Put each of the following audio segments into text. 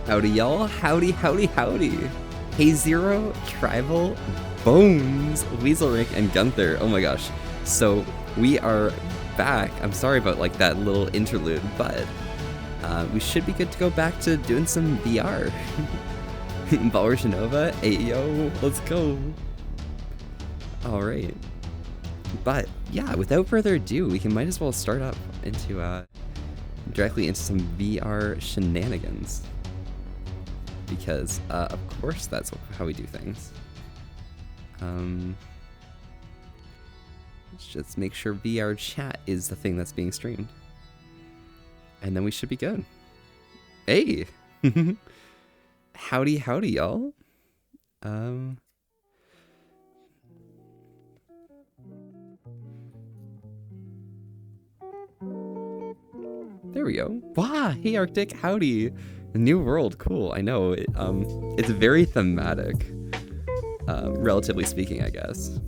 Howdy, y'all. Howdy, howdy, howdy. Hey Zero, Tribal, Bones, Weaselrick, and Gunther. Oh my gosh. So we are back. I'm sorry about like that little interlude, but we should be good to go back to doing some VR. Balrog Nova, ayo, let's go. All right. But yeah, without further ado, we might as well start up into directly into some VR shenanigans. Because of course that's how we do things. Let's just make sure VR chat is the thing that's being streamed. And then we should be good. Hey! Howdy, howdy, y'all. There we go. Wow, hey Arctic, howdy. New world, cool. I know, it's very thematic, relatively speaking, I guess.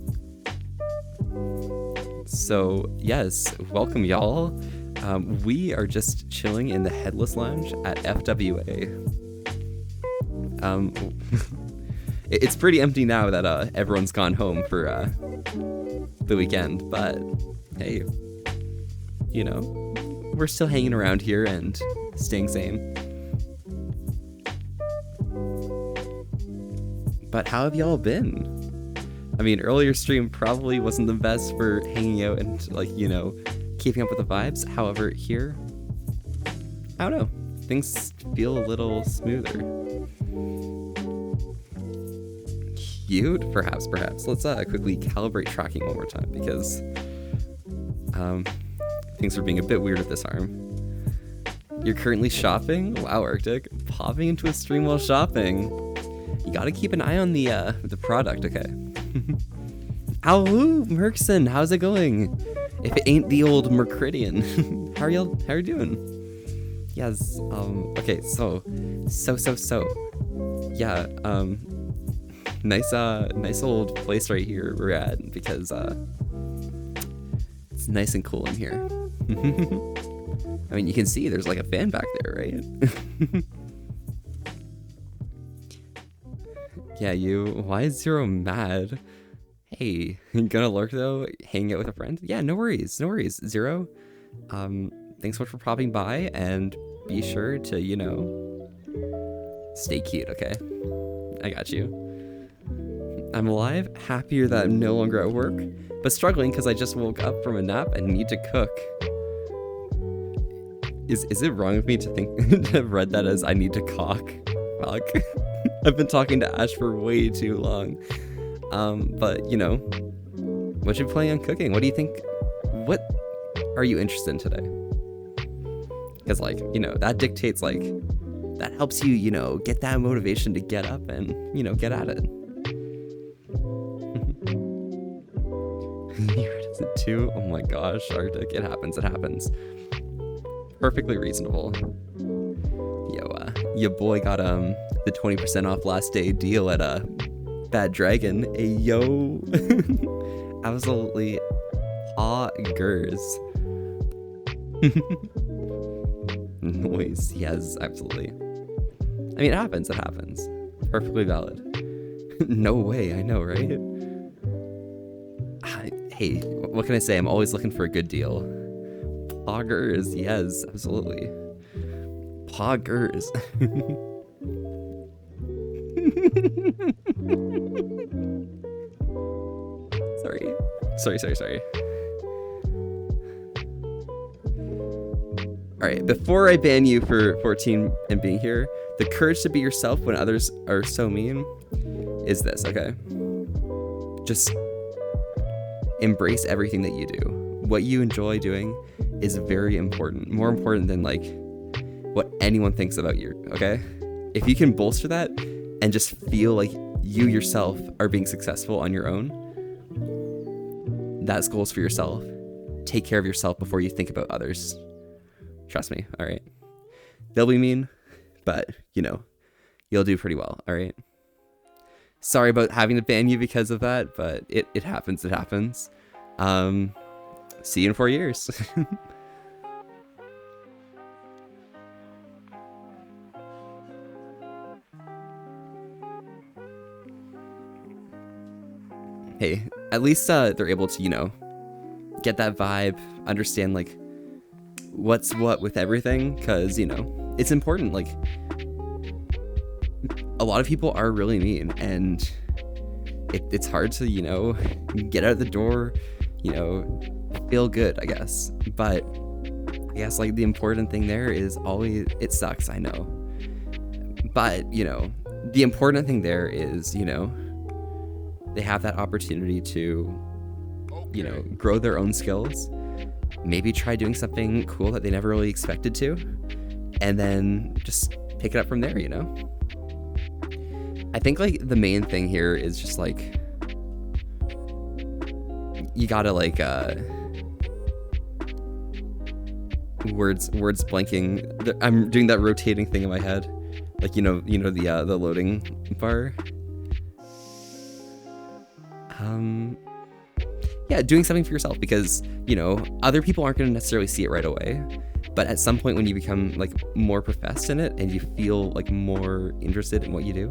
So, yes, welcome y'all. We are just chilling in the Headless Lounge at FWA. It's pretty empty now that everyone's gone home for the weekend, but hey, you know, we're still hanging around here and staying sane. But how have y'all been? I mean, earlier stream probably wasn't the best for hanging out and, like, you know, keeping up with the vibes. However, here, I don't know, things feel a little smoother. Cute? Perhaps. Let's quickly calibrate tracking one more time because things are being a bit weird with this arm. You're currently shopping? Wow, Arctic. Popping into a stream while shopping. You gotta keep an eye on the product, okay? Ow, Merkson, how's it going? If it ain't the old Mercridian. How are you doing? Yes, okay, so. Yeah, nice old place right here we're at because, it's nice and cool in here. I mean, you can see there's like a fan back there, right? Yeah, why is Zero mad? Hey, gonna lurk though? Hang out with a friend? Yeah, no worries. Zero, thanks so much for popping by, and be sure to, you know, stay cute, okay? I got you. I'm alive, happier that I'm no longer at work, but struggling because I just woke up from a nap and need to cook. Is it wrong of me to think to have read that as I need to cock? Fuck. I've been talking to Ash for way too long. But you know, what you planning on cooking? What do you think? What are you interested in today? Because like, you know, that dictates like, that helps you, you know, get that motivation to get up and, you know, get at it. You're innocent too? Oh my gosh, Arctic, it happens. Perfectly reasonable. Yo, your boy got the 20% off last day deal at Bad Dragon. Hey, yo. Absolutely poggers. Noise, yes, absolutely. I mean, it happens. Perfectly valid. No way, I know, right? Hey, what can I say? I'm always looking for a good deal. Poggers, yes, absolutely. Poggers. Sorry. Alright, before I ban you for 14 and being here, the courage to be yourself when others are so mean is this, okay? Just embrace everything that you do. What you enjoy doing is very important. More important than like what anyone thinks about you, okay? If you can bolster that and just feel like you yourself are being successful on your own, that's goals for yourself. Take care of yourself before you think about others. Trust me, all right? They'll be mean, but, you know, you'll do pretty well, all right? Sorry about having to ban you because of that, but it happens. See you in 4 years. hey, at least they're able to, you know, get that vibe, understand like what's what with everything, because, you know, it's important. Like, a lot of people are really mean, and it's hard to, you know, get out the door, you know, feel good, I guess. But I guess like the important thing there is always, it sucks, I know, but, you know, the important thing there is, you know, they have that opportunity to, you know, grow their own skills, maybe try doing something cool that they never really expected to, and then just pick it up from there, you know? I think like the main thing here is just like, you gotta like, words blanking. I'm doing that rotating thing in my head. Like, you know the loading bar. Yeah, doing something for yourself, because, you know, other people aren't going to necessarily see it right away, but at some point when you become like more professed in it and you feel like more interested in what you do,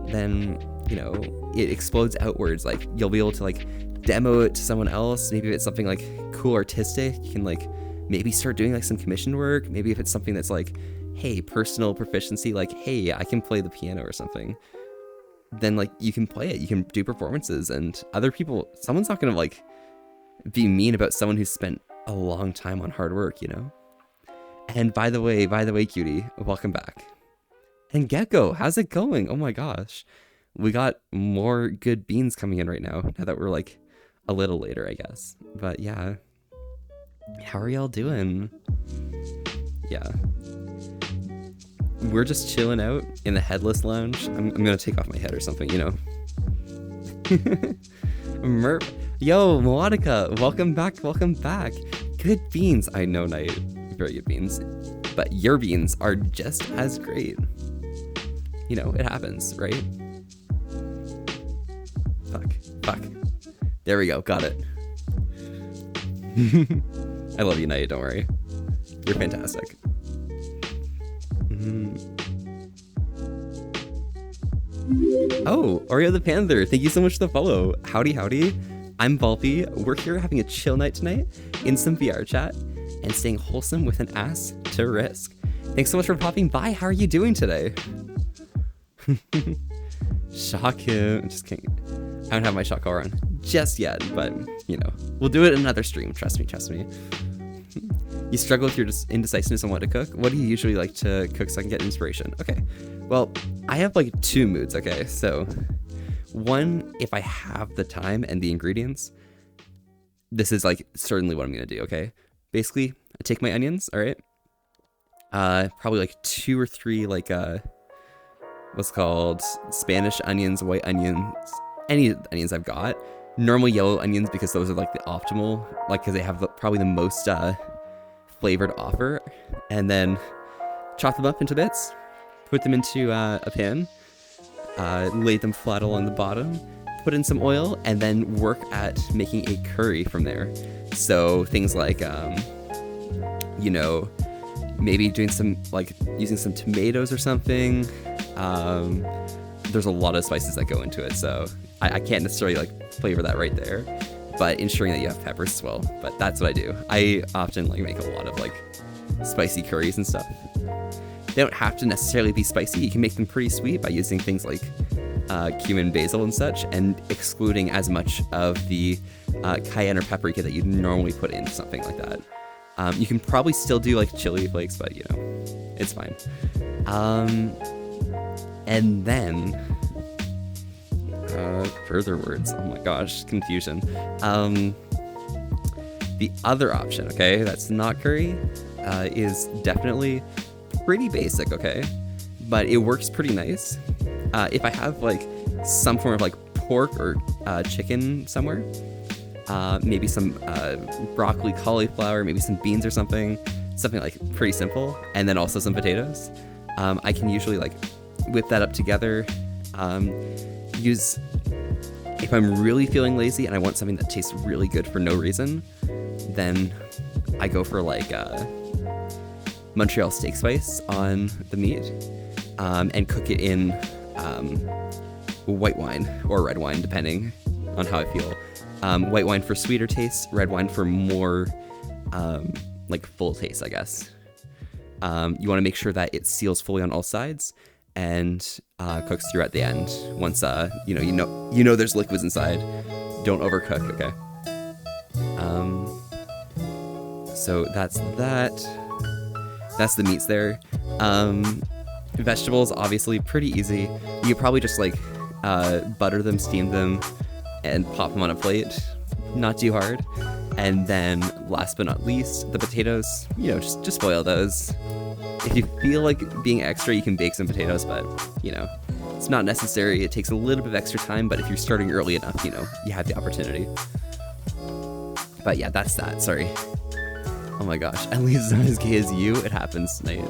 then, you know, it explodes outwards. Like, you'll be able to like demo it to someone else. Maybe if it's something like cool artistic, you can like maybe start doing like some commission work. Maybe if it's something that's like, hey, personal proficiency, like, hey, I can play the piano or something, then like you can play it, you can do performances, and other people, someone's not gonna like be mean about someone who's spent a long time on hard work, you know? And by the way, cutie, welcome back. And Gecko, how's it going? Oh my gosh. We got more good beans coming in right now that we're like a little later, I guess. But yeah. How are y'all doing? Yeah. We're just chilling out in the headless lounge. I'm gonna take off my head or something, you know. Merp. Yo, Melodica, welcome back. Good beans. I know, Knight. Very good beans. But your beans are just as great. You know, it happens, right? Fuck. There we go, got it. I love you, Knight, don't worry. You're fantastic. Oh, Oreo the Panther, thank you so much for the follow. Howdy. I'm Volpy. We're here having a chill night tonight in some VR chat and staying wholesome with an ass to risk. Thanks so much for popping by. How are you doing today? Shock him. Just kidding. I don't have my shock collar on just yet, but, you know, we'll do it in another stream. Trust me. You struggle with your indecisiveness on what to cook? What do you usually like to cook so I can get inspiration? Okay, well, I have like two moods, okay? So, one, if I have the time and the ingredients, this is like certainly what I'm gonna do, okay? Basically, I take my onions, all right? Probably like 2 or 3 like, what's called Spanish onions, white onions, any onions I've got. Normal yellow onions, because those are like the optimal, like, because they have probably the most, flavored offer, and then chop them up into bits, put them into a pan, lay them flat along the bottom, put in some oil, and then work at making a curry from there. So things like, you know, maybe doing some, like, using some tomatoes or something. There's a lot of spices that go into it, so I can't necessarily like flavor that right there, but ensuring that you have peppers as well. But that's what I do. I often like make a lot of like spicy curries and stuff. They don't have to necessarily be spicy. You can make them pretty sweet by using things like cumin, basil, and such, and excluding as much of the cayenne or paprika that you'd normally put into something like that. You can probably still do like chili flakes, but you know, it's fine. And then further words. Oh my gosh, confusion. The other option, okay, that's not curry, is definitely pretty basic, okay, but it works pretty nice. If I have like some form of like pork or chicken somewhere, maybe some broccoli, cauliflower, maybe some beans or something like pretty simple, and then also some potatoes, I can usually like whip that up together. Use, if I'm really feeling lazy and I want something that tastes really good for no reason, then I go for like Montreal steak spice on the meat, and cook it in white wine or red wine, depending. on how I feel. White wine for sweeter taste, red wine for more like full taste, I guess. You want to make sure that it seals fully on all sides and cooks through at the end. Once you know there's liquids inside. Don't overcook, okay? So that's that. That's the meats there. Vegetables, obviously pretty easy. You could probably just like butter them, steam them, and pop them on a plate. Not too hard. And then last but not least, the potatoes, just boil those. If you feel like being extra, you can bake some potatoes, but it's not necessary. It takes a little bit of extra time, but if you're starting early enough, you have the opportunity. But yeah, that's that. Sorry. Oh my gosh. At least it's not as gay as you. It happens tonight.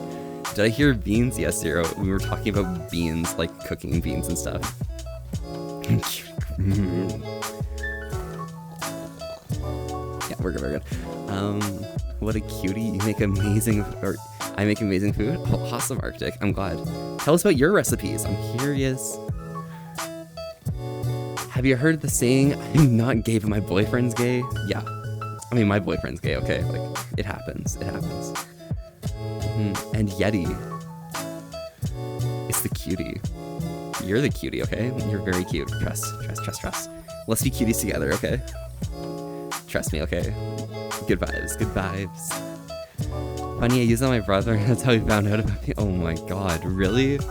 Did I hear beans? Yes, Zero. We were talking about beans, like cooking beans and stuff. Yeah, we're good, we're good. What a cutie. You make amazing, or I make amazing food? Oh, awesome, Arctic. I'm glad. Tell us about your recipes. I'm curious. Have you heard the saying, I'm not gay, but my boyfriend's gay? Yeah. I mean, my boyfriend's gay, okay? Like, it happens. It happens. And Yeti. It's the cutie. You're the cutie, okay? You're very cute. Trust. Let's be cuties together, okay? Trust me, okay? Good vibes, good vibes. Funny, I used it on my brother, and that's how he found out about me. Oh my god, really? I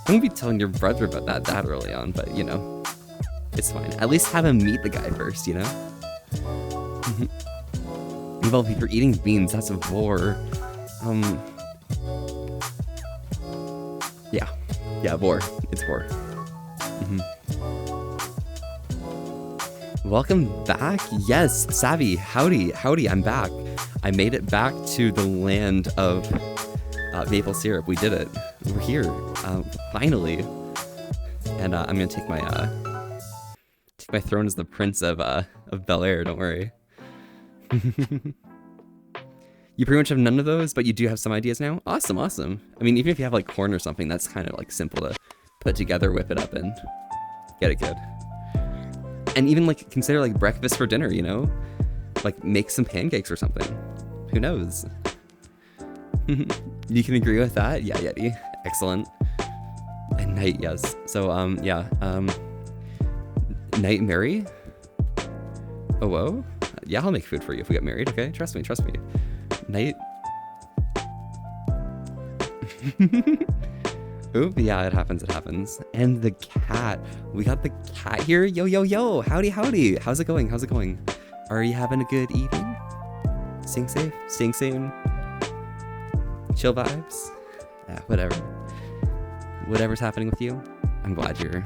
won't be telling your brother about that early on, but it's fine. At least have him meet the guy first, Well, if you're eating beans, that's a vor. Yeah, vor. It's vor. Welcome back. Yes, Savvy. Howdy, I'm back. I made it back to the land of maple syrup. We did it. We're here, finally. And I'm gonna take my throne as the prince of Bel Air. Don't worry. You pretty much have none of those, but you do have some ideas now? Awesome. I mean, even if you have like corn or something, that's kind of like simple to put together, whip it up, and get it good. And even like consider like breakfast for dinner, like make some pancakes or something. Who knows? You can agree with that? Yeah, Yeti. Excellent. And Night, yes. So Night Mary? Oh, whoa? Yeah, I'll make food for you if we get married, okay? Trust me. Night. Oop, yeah, it happens. And the cat. We got the cat here. Yo. Howdy. How's it going? Are you having a good evening? Staying safe? Staying sane? Chill vibes? Yeah, whatever. Whatever's happening with you, I'm glad you're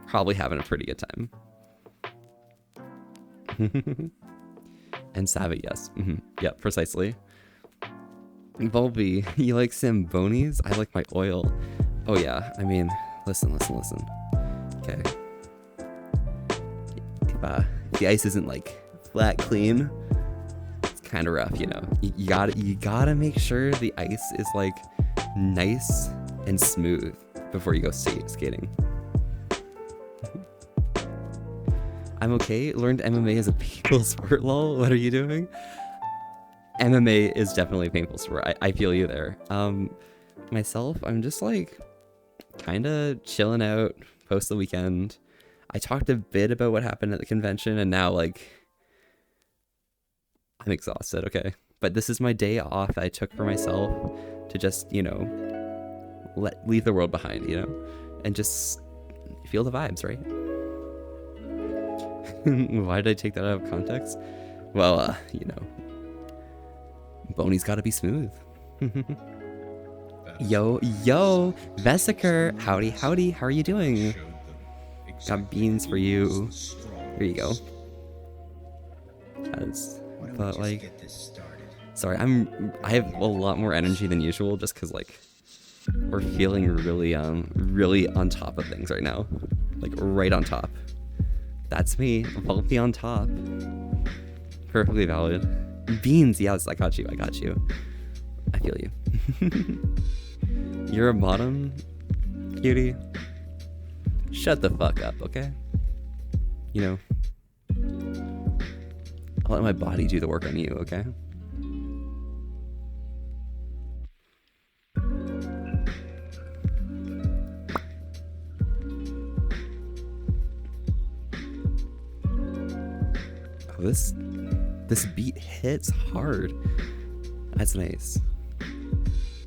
probably having a pretty good time. And Savvy, yes. Yeah, precisely. Bulby, you like Sambonis? I like my oil. Oh yeah, I mean, listen. Okay. If the ice isn't like flat clean, it's kind of rough, You gotta make sure the ice is like nice and smooth before you go skating. I'm okay. Learned MMA as a painful sport, lol. What are you doing? MMA is definitely a painful sport. I feel you there. Myself, I'm just like kind of chilling out post the weekend. I talked a bit about what happened at the convention, and now like I'm exhausted, okay? But this is my day off that I took for myself to just, leave the world behind, and just feel the vibes, right? Why did I take that out of context? Well, Boney's gotta be smooth. Yo, Vesiker, howdy, how are you doing? Got beans for you. Here you go. But like, sorry, I have a lot more energy than usual just because like we're feeling really on top of things right now, like right on top. That's me, Volpe on top. Perfectly valid. Beans, yes, I got you. I feel you. You're a bottom, cutie. Shut the fuck up, okay? I'll let my body do the work on you, okay? Oh, this beat hits hard. That's nice.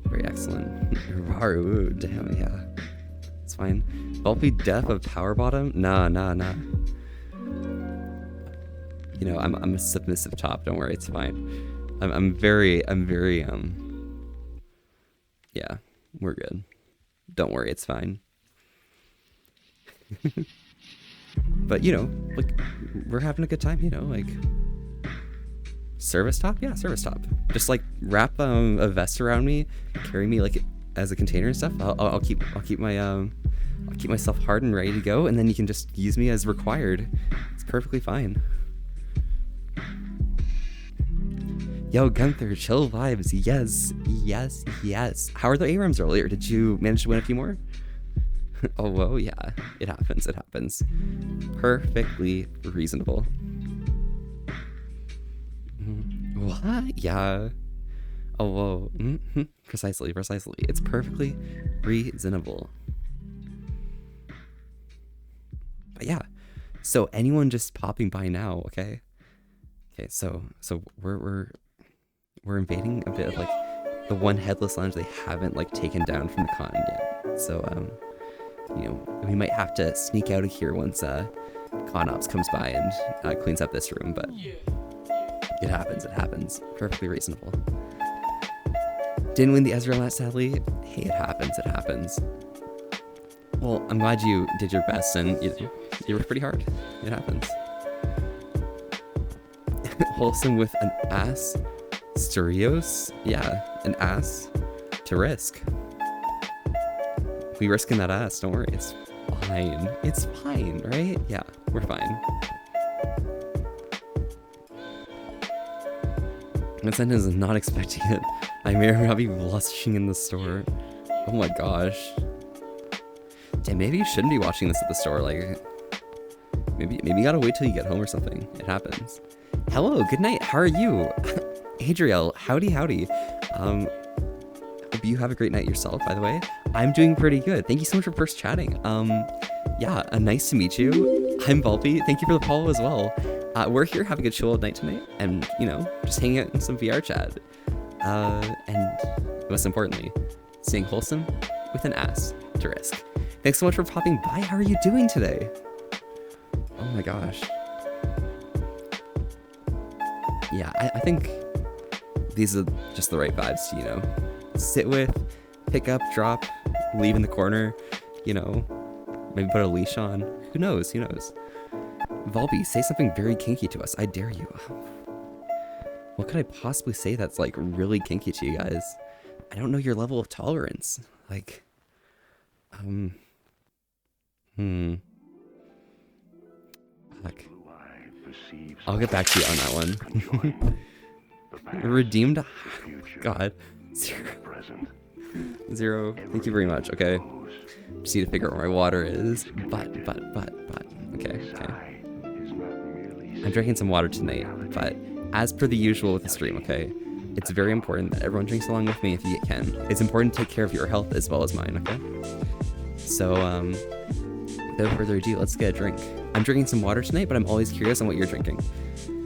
Very excellent. Ooh, damn, yeah. It's fine. Volpe death of power bottom? Nah. You know, I'm a submissive top, don't worry, it's fine. I'm very, yeah, we're good. Don't worry, it's fine. But, you know, like, we're having a good time, you know, like, service top? Yeah, service top. Just, like, wrap a vest around me, carry me, like, as a container and stuff. I'll keep myself hard and ready to go, and then you can just use me as required. It's perfectly fine. Yo, Gunther, chill vibes. Yes. How are the ARAMs earlier? Did you manage to win a few more? Oh, whoa, yeah. It happens. Perfectly reasonable. What? Yeah. Oh, whoa. Precisely. It's perfectly reasonable. But yeah. So anyone just popping by now, okay? Okay, so we're invading a bit of like the one headless lounge they haven't like taken down from the con yet. So you know, we might have to sneak out of here once ConOps comes by and cleans up this room, but it happens. Perfectly reasonable. Didn't win the Ezreal match, sadly. Hey, it happens. Well, I'm glad you did your best and you worked pretty hard. It happens. Wholesome with an ass. Sterios? Yeah, an ass to risk. We risking that ass, don't worry, it's fine. It's fine, right? Yeah, we're fine. That sentence is not expecting it. I may or may not be blushing in the store. Oh my gosh. Damn, maybe you shouldn't be watching this at the store, like maybe you gotta wait till you get home or something. It happens. Hello, good night, how are you? Adriel, howdy. Hope you have a great night yourself, by the way. I'm doing pretty good. Thank you so much for first chatting. Yeah, nice to meet you. I'm Volpe. Thank you for the follow as well. We're here having a chill night tonight and, you know, just hanging out in some VR chat. And most importantly, staying wholesome with an ass to risk. Thanks so much for popping by. How are you doing today? Oh my gosh. Yeah, I think these are just the right vibes to, you know, sit with, pick up, drop, leave in the corner, you know, maybe put a leash on. Who knows? Volpe, say something very kinky to us. I dare you. What could I possibly say that's like really kinky to you guys? I don't know your level of tolerance. Like, Fuck. I'll get back to you on that one. Redeemed. God. Zero. Thank you very much. Okay. Just need to figure out where my water is. But. Okay. I'm drinking some water tonight, but as per the usual with the stream, okay? It's very important that everyone drinks along with me if you can. It's important to take care of your health as well as mine, okay? So, without further ado, let's get a drink. I'm drinking some water tonight, but I'm always curious on what you're drinking.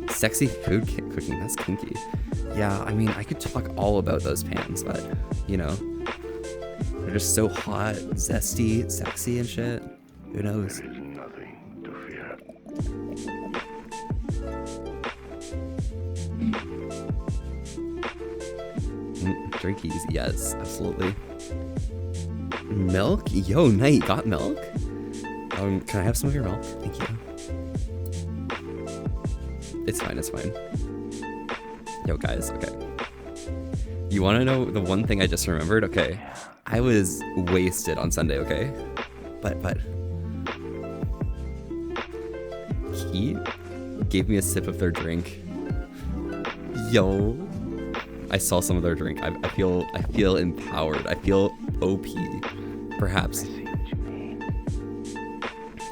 Sexy food cooking, that's kinky. Yeah, I mean, I could talk all about those pans, but, you know, they're just so hot, zesty, sexy and shit. Who knows? Drinkies, yes, absolutely. Milk? Yo, Knight, got milk? Can I have some of your milk? Thank you. It's fine. Yo, guys, okay. You want to know the one thing I just remembered? Okay, I was wasted on Sunday, okay? But he gave me a sip of their drink. Yo, I saw some of their drink. I feel empowered. I feel OP, perhaps.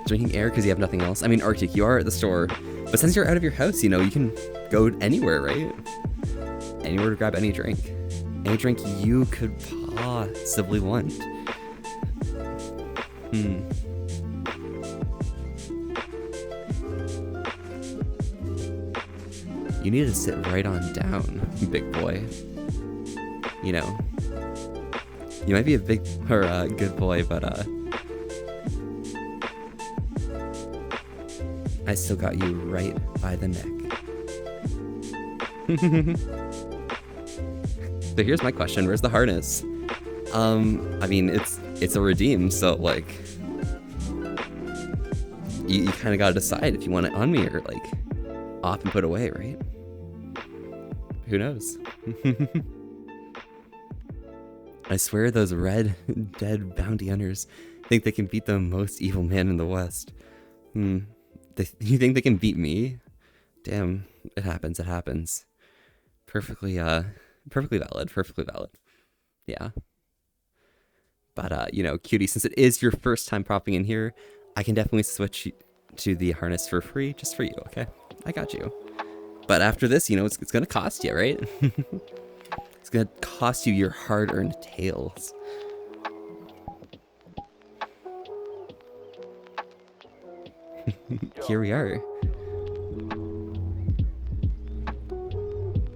Drinking air because you have nothing else. I mean, Arctic, you are at the store But since you're out of your house, you know, you can go anywhere, right? Anywhere to grab any drink. Any drink you could possibly want. You need to sit right on down, big boy. You know, you might be a big or a good boy, but I still got you right by the neck. So here's my question: where's the harness? I mean, it's a redeem, so like, you kind of gotta decide if you want it on me or like off and put away, right? Who knows? I swear those red dead bounty hunters think they can beat the most evil man in the West. You think they can beat me? Damn, it happens, it happens. Perfectly valid, perfectly valid. Yeah. But, you know, cutie, since it is your first time popping in here, I can definitely switch to the harness for free, just for you, okay? I got you. But after this, you know, it's gonna cost you, right? It's gonna cost you your hard-earned tails. Here we are.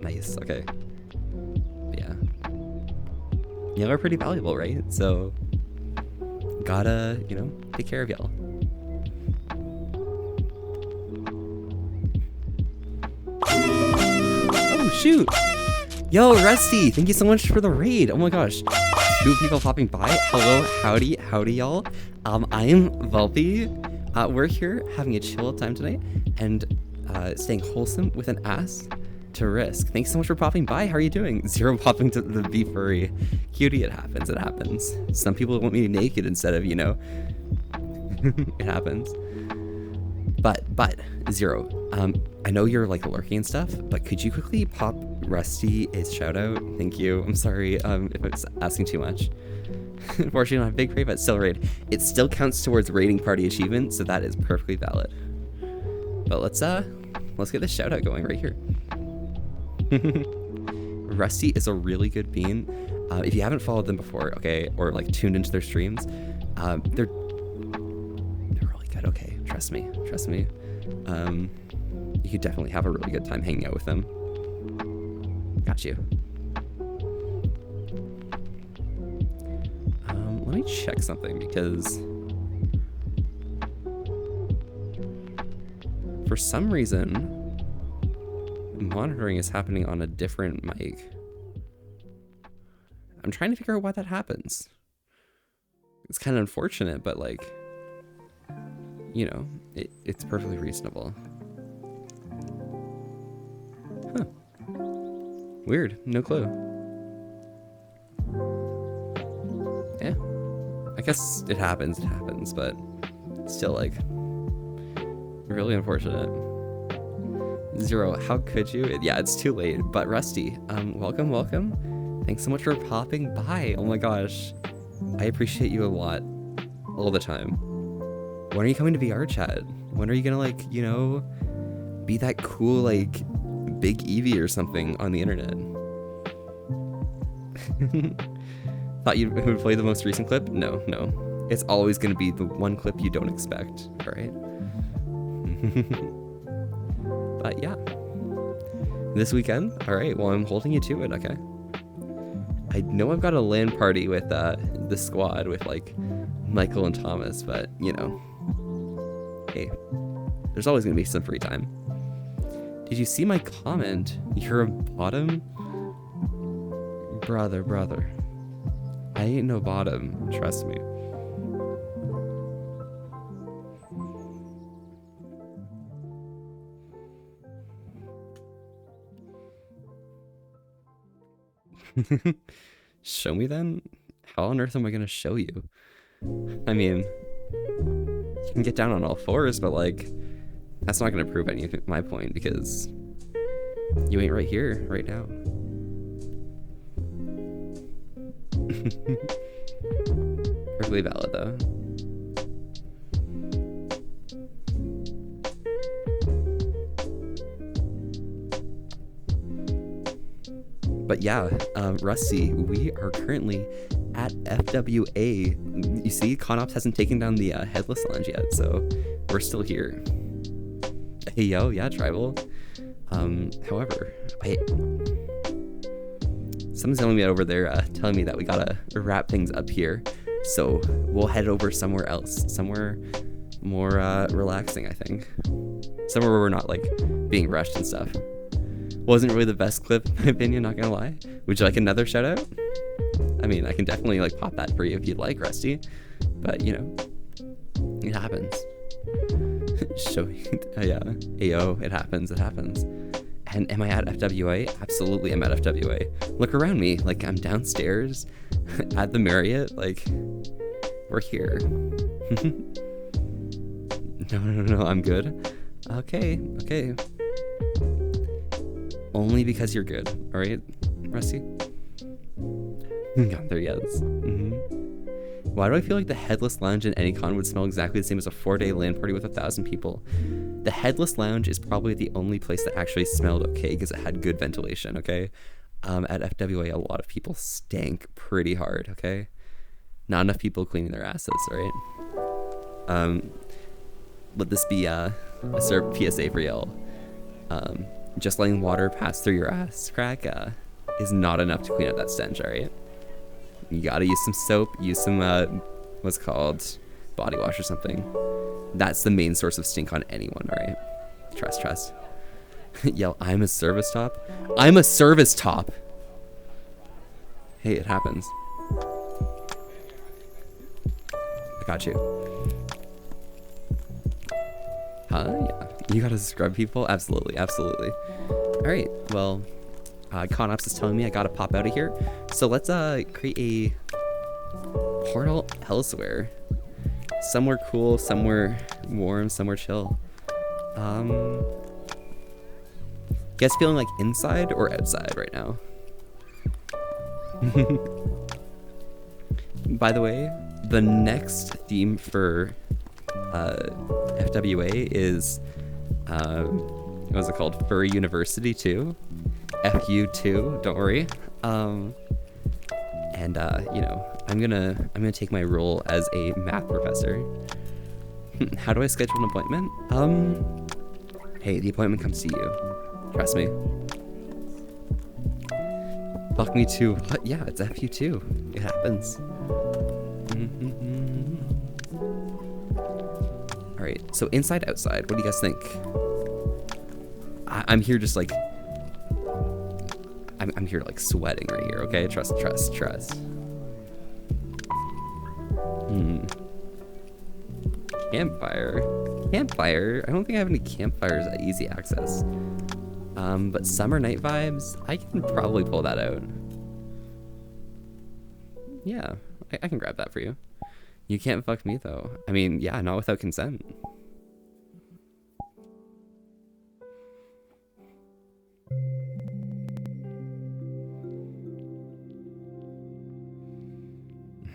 Nice, okay. Yeah. Y'all are pretty valuable, right? So, gotta, you know, take care of y'all. Oh, shoot! Yo, Rusty, thank you so much for the raid. Oh my gosh. 2 people popping by. Hello, howdy, y'all. I am Velpy. We're here having a chill time tonight and staying wholesome with an ass to risk. Thanks so much for popping by. How are you doing? Zero popping to the Be Furry. Cutie, it happens, it happens. Some people want me naked instead of, you know, it happens. But Zero, I know you're like lurking and stuff, but could you quickly pop Rusty a shout out? Thank you. I'm sorry if I was asking too much. Unfortunately, I don't have big raid, but still raid. It still counts towards raiding party achievement, so that is perfectly valid. But let's get this shout out going right here. Rusty is a really good bean. If you haven't followed them before, okay, or like tuned into their streams, they're really good. Okay, trust me. You could definitely have a really good time hanging out with them. Got you. Let me check something because for some reason monitoring is happening on a different mic. I'm trying to figure out why that happens. It's kind of unfortunate, but like, you know, it's perfectly reasonable. Huh. Weird. No clue. Yeah. I guess it happens, but still, like, really unfortunate. Zero, how could you? Yeah, it's too late. But Rusty, welcome. Thanks so much for popping by. Oh my gosh. I appreciate you a lot. All the time. When are you coming to VR chat? When are you gonna, like, you know, be that cool, like, big Eevee or something on the internet? Thought you would play the most recent clip? No. It's always gonna be the one clip you don't expect, alright? But yeah. This weekend? Alright, well, I'm holding you to it, okay? I know I've got a LAN party with the squad with, like, Michael and Thomas, but, you know. Hey, there's always gonna be some free time. Did you see my comment? You're a bottom? Brother. I ain't no bottom, trust me. Show me then? How on earth am I gonna show you? I mean, you can get down on all fours, but like, that's not gonna prove any of my point because you ain't right here, right now. Perfectly valid though. But yeah, Rusty, we are currently at FWA. You see, ConOps hasn't taken down the Headless Lounge yet, so we're still here. Hey yo, yeah, Tribal. However, someone's telling me over there, telling me that we gotta wrap things up here, so we'll head over somewhere else, somewhere more relaxing, I think. Somewhere where we're not like being rushed and stuff. Wasn't really the best clip, in my opinion, not gonna lie. Would you like another shout out? I mean, I can definitely like pop that for you if you'd like, Rusty. But you know, it happens. Yeah, Ayo, it happens, it happens. And am I at FWA? Absolutely, I'm at FWA. Look around me, like I'm downstairs at the Marriott, like we're here. No, I'm good. Okay. Only because you're good, all right, Rusty? There he is. Why do I feel like the Headless Lounge in Anycon would smell exactly the same as a 4-day LAN party with 1,000 people? The Headless Lounge is probably the only place that actually smelled okay because it had good ventilation, okay? At FWA, a lot of people stank pretty hard, okay? Not enough people cleaning their asses, right? Let this be a PSA for y'all. Just letting water pass through your ass crack is not enough to clean up that stench, alright? You gotta use some soap, use some, what's called body wash or something. That's the main source of stink on anyone, alright? Trust. Yell, I'm a service top? I'm a service top! Hey, it happens. I got you. Yeah. You gotta scrub people? Absolutely. Alright, well, ConOps is telling me I gotta pop out of here. So let's create a portal elsewhere. Somewhere cool, somewhere warm, somewhere chill. You guys feeling like inside or outside right now? By the way, the next theme for FWA is what's it called? Furry University 2. FU2, don't worry. You know, I'm gonna take my role as a math professor. How do I schedule an appointment? Hey, the appointment comes to you. Trust me. Fuck me too. What? Yeah, it's FU2. It happens. Alright, so inside, outside, what do you guys think? I'm here just like... I'm here like sweating right here, okay? Trust. Campfire? I don't think I have any campfires at easy access. But summer night vibes, I can probably pull that out. Yeah, I can grab that for you. You can't fuck me though. I mean, yeah, not without consent.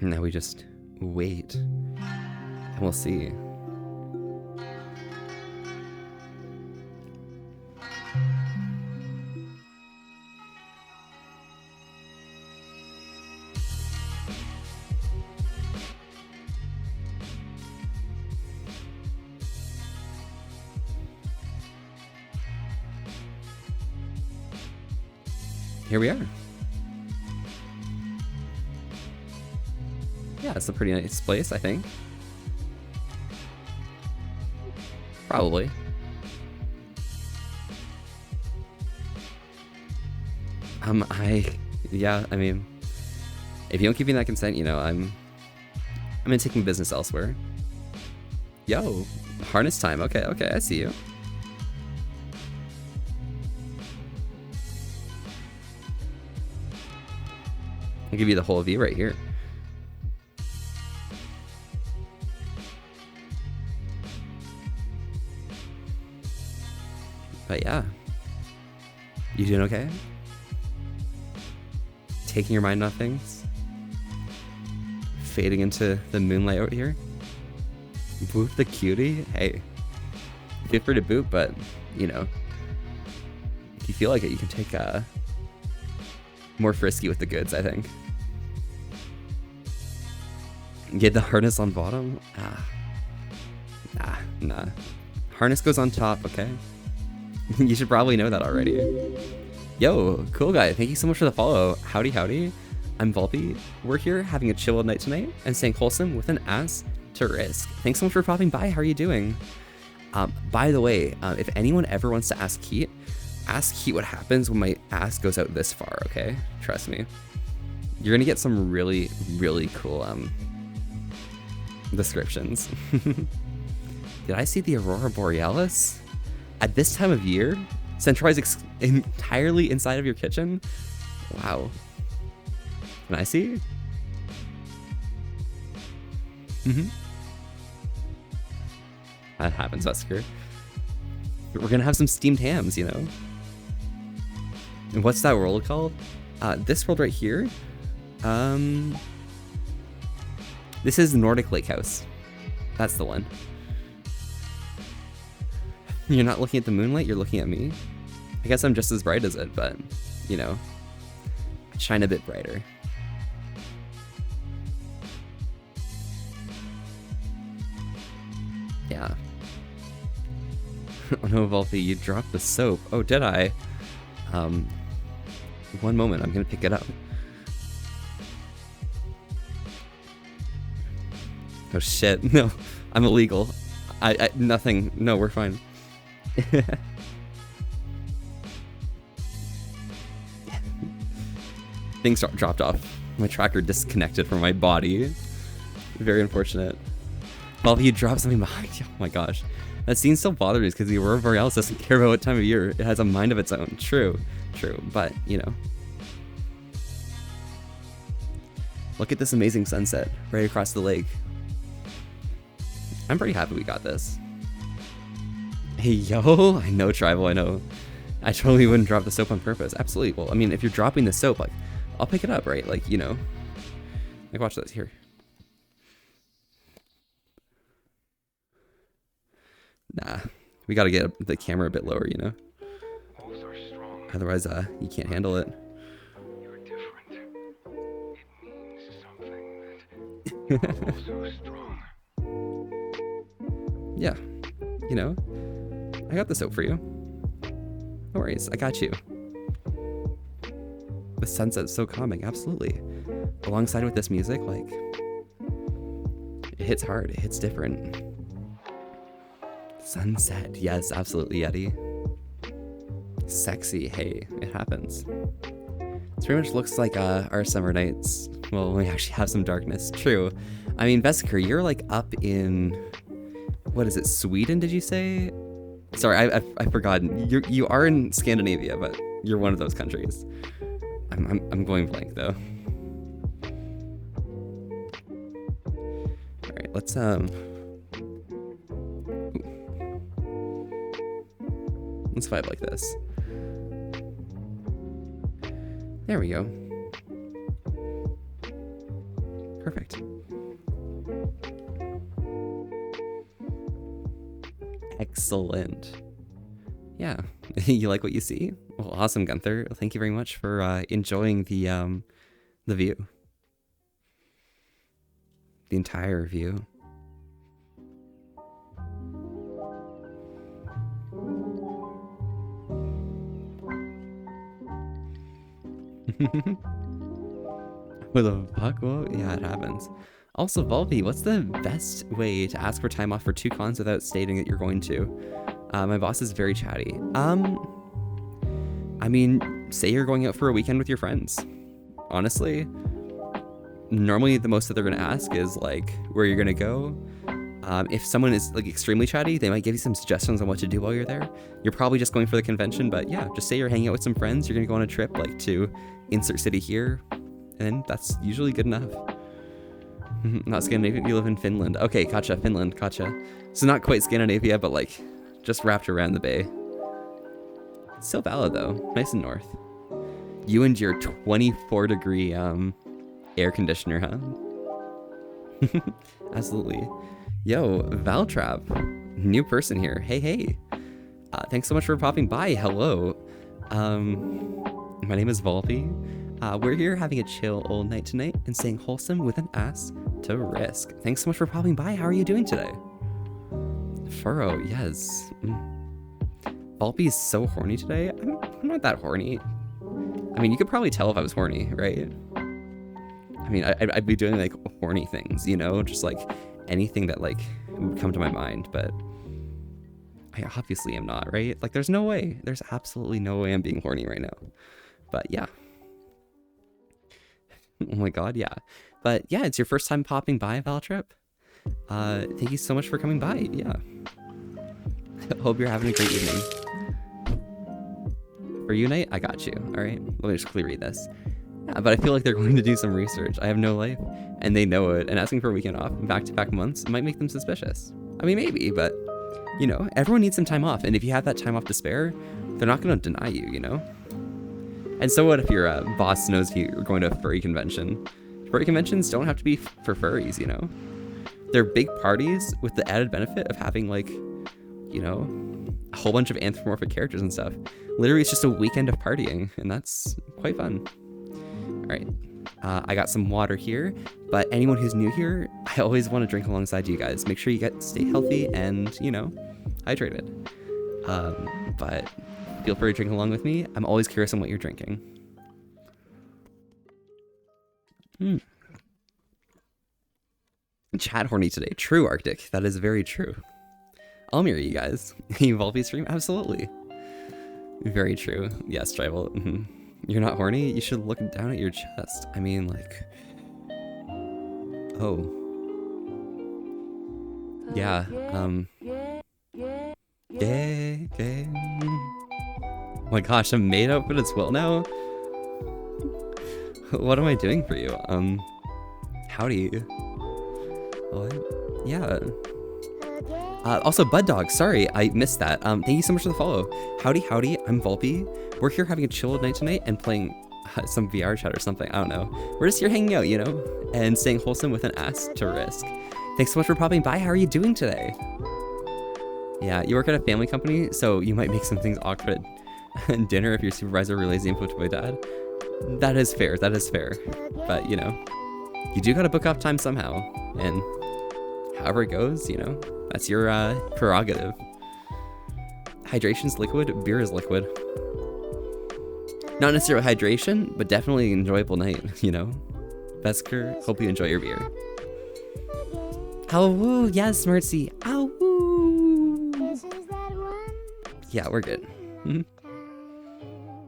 Now we just wait and we'll see. Here we are. Yeah, it's a pretty nice place, I think. Probably. Yeah, I mean, if you don't give me that consent, you know, I'm taking business elsewhere. Yo, harness time. Okay, I see you. I'll give you the whole view right here. But yeah, you doing okay? Taking your mind off things? Fading into the moonlight out here? Boop the cutie? Hey, feel free to boop, but you know, if you feel like it, you can take more frisky with the goods, I think. Get the harness on bottom? Nah. Harness goes on top, okay? You should probably know that already. Yo, cool guy, thank you so much for the follow. Howdy, howdy. I'm Volpe. We're here having a chill night tonight and staying wholesome with an ass to risk. Thanks so much for popping by. How are you doing? By the way, if anyone ever wants to ask Keat what happens when my ass goes out this far, okay? Trust me. You're gonna get some really, really cool descriptions. Did I see the Aurora Borealis? At this time of year? Centralized entirely inside of your kitchen? Wow. Can I see? That happens, Wesker. We're gonna have some steamed hams, you know? And what's that world called? This world right here? This is Nordic Lake House. That's the one. You're not looking at the moonlight, you're looking at me. I guess I'm just as bright as it, but, you know, I shine a bit brighter. Yeah. Oh no, Volpe, you dropped the soap. Oh, did I? One moment, I'm gonna pick it up. Oh shit, no, I'm illegal. Nothing, no, we're fine. Things dropped off. My tracker disconnected from my body. Very unfortunate. Well, you dropped something behind you. Oh my gosh. That scene still bothers me because the Aurora Borealis doesn't care about what time of year. It has a mind of its own. True. But, you know. Look at this amazing sunset right across the lake. I'm pretty happy we got this. Hey, yo. I know, Tribal, I know. I totally wouldn't drop the soap on purpose. Absolutely. Well, I mean, if you're dropping the soap, like, I'll pick it up, right? Like, you know. Like, watch this here. Nah, we gotta get the camera a bit lower, you know? Otherwise, you can't handle it. You're different. It means something that you're strong. Yeah, you know, I got the soap for you. No worries, I got you. The sunset's so calming, absolutely. Alongside with this music, like, it hits hard, it hits different. Sunset, yes, absolutely, Yeti. Sexy, hey, it happens. This pretty much looks like our summer nights. Well, we actually have some darkness, true. I mean, Vesker, you're like up in, what is it, Sweden, did you say? Sorry, I've forgotten. You are in Scandinavia, but you're one of those countries. I'm going blank though. All right, let's let's vibe like this. There we go. Perfect. Excellent. Yeah, you like what you see? Well, awesome, Gunther. Thank you very much for enjoying the view. The entire view. What the fuck? Well, yeah, it happens. Also, Volpe, what's the best way to ask for time off for 2 cons without stating that you're going to? My boss is very chatty. I mean, say you're going out for a weekend with your friends. Honestly, normally the most that they're gonna ask is like where you're gonna go. If someone is like extremely chatty, they might give you some suggestions on what to do while you're there. You're probably just going for the convention, but yeah, just say you're hanging out with some friends. You're gonna go on a trip like to insert city here, and that's usually good enough. Not Scandinavia, you live in Finland. Okay, gotcha, Finland, gotcha. So not quite Scandinavia, but like just wrapped around the bay. Still valid though, nice and north. You and your 24-degree air conditioner, huh? Absolutely. Yo, Valtrap, new person here. Hey. Thanks so much for popping by. Hello. My name is Volpe. We're here having a chill old night tonight and staying wholesome with an ass to risk. Thanks so much for popping by. How are you doing today? Furrow, yes. Volpe's so horny today. I'm not that horny. I mean, you could probably tell if I was horny, right? I mean, I'd be doing like horny things, you know, just like anything that like would come to my mind, but I obviously am not, right? Like, there's no way. There's absolutely no way I'm being horny right now. But yeah. Oh my god, yeah. But yeah, it's your first time popping by, Valtrip. Thank you so much for coming by. Yeah. Hope you're having a great evening. For you, Nate, I got you. All right. Let me just quickly read this. Yeah, but I feel like they're going to do some research. I have no life, and they know it. And asking for a weekend off in back-to-back months might make them suspicious. I mean, maybe, but you know, everyone needs some time off. And if you have that time off to spare, they're not going to deny you. You know. And so what if your boss knows you're going to a furry convention? Furry conventions don't have to be for furries, you know? They're big parties with the added benefit of having, like, you know, a whole bunch of anthropomorphic characters and stuff. Literally, it's just a weekend of partying, and that's quite fun. All right. I got some water here, but anyone who's new here, I always want to drink alongside you guys. Make sure you stay healthy and, you know, hydrated. But feel free to drink along with me. I'm always curious on what you're drinking. Chat horny today. True, Arctic. That is very true. I'll mirror you guys. You Volpe stream? Absolutely. Very true. Yes, Tribal. You're not horny? You should look down at your chest. I mean, like... Oh. Yeah, yeah. Oh my gosh, I'm made up as well now? What am I doing for you? Howdy. What? Yeah. Also, Bud Dog, sorry, I missed that. Thank you so much for the follow. Howdy, I'm Volpe. We're here having a chill night tonight and playing some VR chat or something, I don't know. We're just here hanging out, you know, and staying wholesome with an ass to risk. Thanks so much for popping by. How are you doing today? Yeah, you work at a family company, so you might make some things awkward at dinner if your supervisor relays the info to my dad. That is fair, But, you know, you do gotta book off time somehow, and however it goes, you know, that's your prerogative. Hydration's liquid, beer is liquid. Not necessarily hydration, but definitely an enjoyable night, you know? Vesker, hope you enjoy your beer. Oh, woo, yes, Mercy. Oh, woo. Yeah, we're good.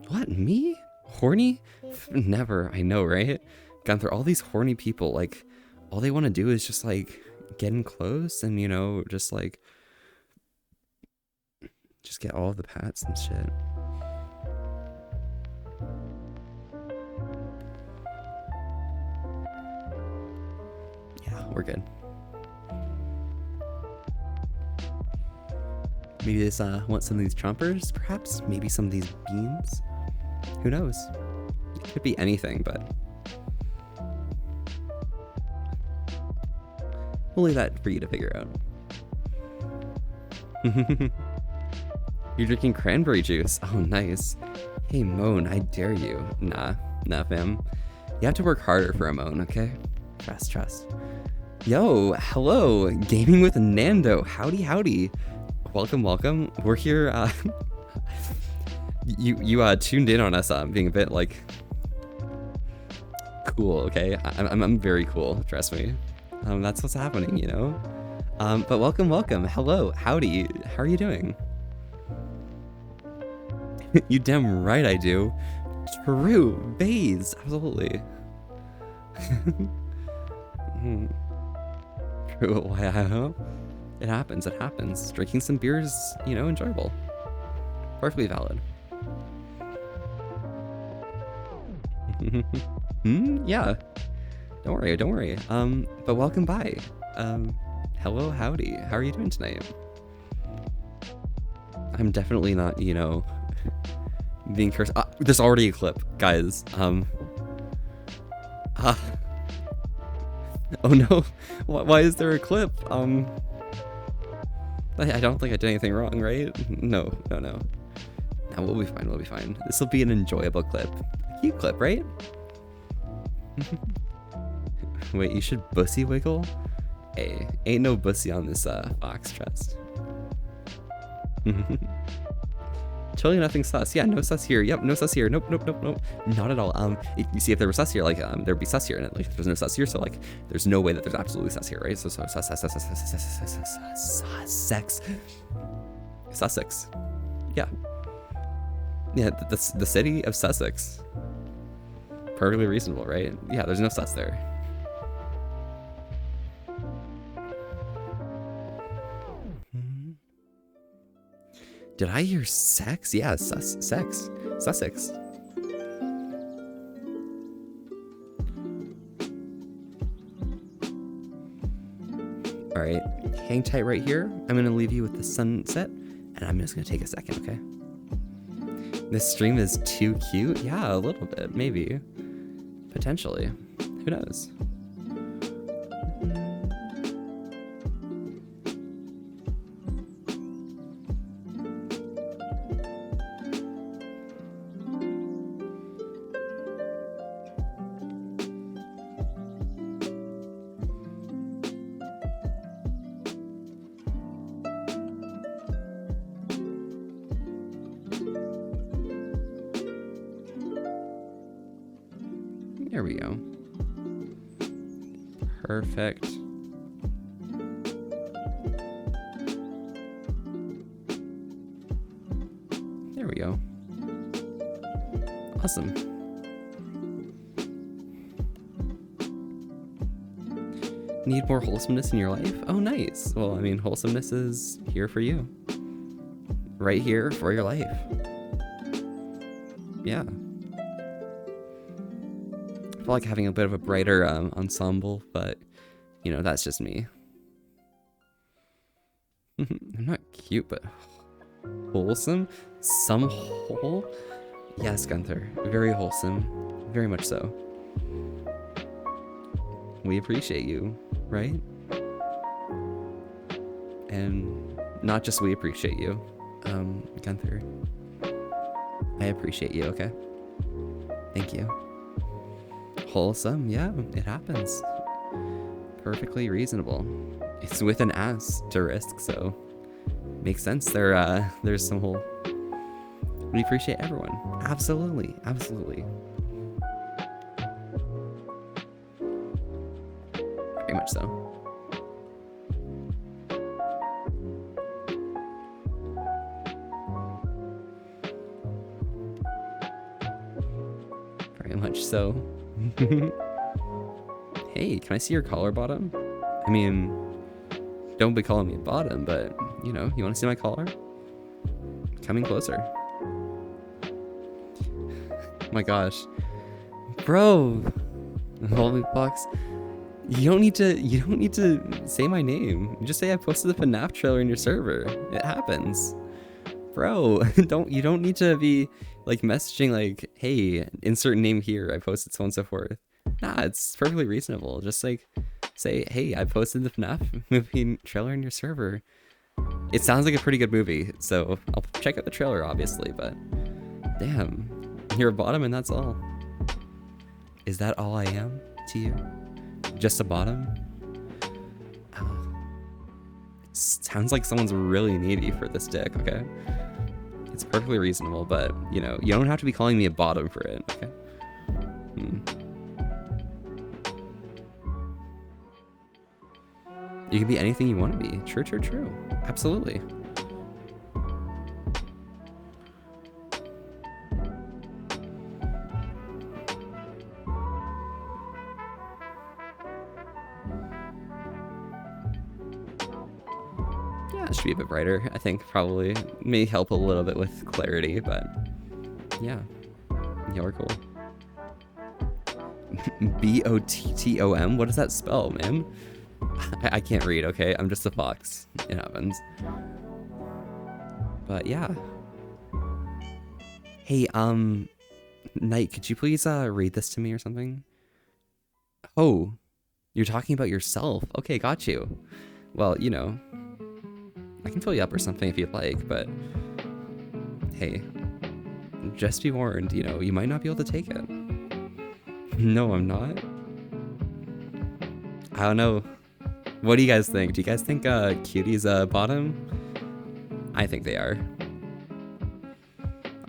What, me? Horny? Never, I know, right? Gone through all these horny people, like, all they want to do is just, like, get in close and, you know, just, like, just get all of the pats and shit. Yeah, we're good. Maybe this, want some of these chompers, perhaps? Maybe some of these beans? Who knows? It could be anything, but... we'll leave that for you to figure out. You're drinking cranberry juice. Oh, nice. Hey, Moan, I dare you. Nah, fam. You have to work harder for a Moan, okay? Trust. Yo, hello, Gaming with Nando. Howdy. Welcome. We're here, you tuned in on us, being a bit, like, cool, okay? I'm very cool, trust me. That's what's happening, you know? But welcome. Hello, howdy. How are you doing? You damn right I do. True, Baze, absolutely. True, wow. It happens. Drinking some beer is, you know, enjoyable. Perfectly valid. Yeah. Don't worry. But welcome by. Hello, howdy. How are you doing tonight? I'm definitely not, you know, being cursed. There's already a clip, guys. Oh no. Why is there a clip? I don't think I did anything wrong, right? No. No, we'll be fine. This will be an enjoyable clip. A cute clip, right? Wait, you should bussy wiggle? Hey, ain't no bussy on this fox chest. Totally nothing sus. Yeah, no sus here. Yep, no sus here. Nope, nope, nope, nope. Not at all. You see, if there was sus here, like, there'd be sus here, and like, there's no sus here, so like, there's no way that there's absolutely sus here, right? So Sussex. Sussex. Yeah. Yeah, the city of Sussex. Perfectly reasonable, right? Yeah, there's no sus there. Did I hear sex? Yeah, sex. Sussex. All right, hang tight right here. I'm gonna leave you with the sunset, and I'm just gonna take a second, okay? This stream is too cute? Yeah, a little bit, maybe. Potentially. Who knows? There we go. Perfect. There we go. Awesome. Need more wholesomeness in your life? Oh, nice. Well, I mean, wholesomeness is here for you. Right here for your life. Yeah. I feel like having a bit of a brighter ensemble, but, you know, that's just me. I'm not cute, but wholesome? Some whole? Yes, Gunther. Very wholesome. Very much so. We appreciate you, right? And not just we appreciate you, Gunther. I appreciate you, okay? Thank you. Wholesome, yeah, it happens. Perfectly reasonable. It's with an asterisk, so makes sense. There's some whole. We appreciate everyone. Absolutely, absolutely. Very much so. Very much so. Hey, can I see your collar bottom? I mean, don't be calling me a bottom, but, you know, you want to see my collar? Coming closer. Oh my gosh. Bro! Holy box. You don't need to say my name. You just say I posted the FNAF trailer in your server. It happens. Bro, you don't need to be like messaging like, hey, insert name here, I posted so on and so forth. Nah, it's perfectly reasonable. Just like say, hey, I posted the FNAF movie trailer in your server. It sounds like a pretty good movie, so I'll check out the trailer obviously, but damn, you're a bottom and that's all. Is that all I am to you? Just a bottom? Sounds like someone's really needy for this dick, okay? It's perfectly reasonable, but, you know, you don't have to be calling me a bottom for it, okay? You can be anything you want to be. True, true, true. Absolutely. It should be a bit brighter, I think. Probably may help a little bit with clarity, but yeah, you're cool. B-O-T-T-O-M? What does that spell, man? I can't read, okay? I'm just a fox. It happens. But yeah. Hey, Knight, could you please read this to me or something? Oh, you're talking about yourself. Okay, got you. Well, you know, I can fill you up or something if you'd like, but hey, just be warned, you know, you might not be able to take it. No, I'm not. I don't know. What do you guys think? Do you guys think Cutie's bottom? I think they are.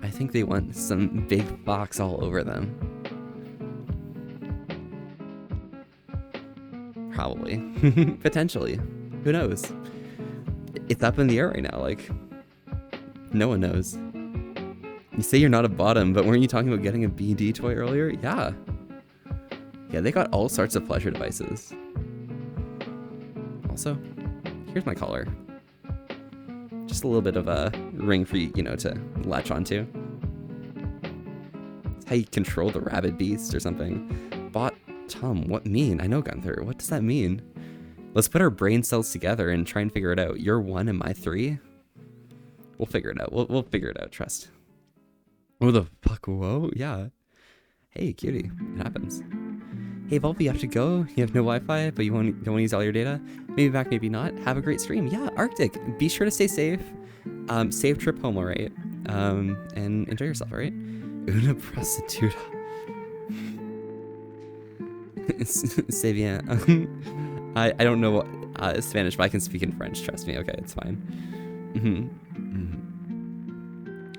I think they want some big fox all over them. Probably. Potentially. Who knows? It's up in the air right now, like, no one knows. You say you're not a bottom, but weren't you talking about getting a BD toy earlier? Yeah. Yeah, they got all sorts of pleasure devices. Also, here's my collar. Just a little bit of a ring for you, you know, to latch onto. It's how you control the rabid beast or something. Bottom, what mean? I know, Gunther. What does that mean? Let's put our brain cells together and try and figure it out. You're 1 and my 3? We'll figure it out. We'll figure it out, trust. Oh, the fuck? Whoa? Yeah. Hey, cutie. It happens. Hey, Volpe, you have to go. You have no Wi-Fi, but you don't want to use all your data. Maybe back, maybe not. Have a great stream. Yeah, Arctic. Be sure to stay safe. Safe trip home, all right? And enjoy yourself, all right? Una prostituta. C'est bien. I don't know Spanish, but I can speak in French. Trust me. Okay, it's fine.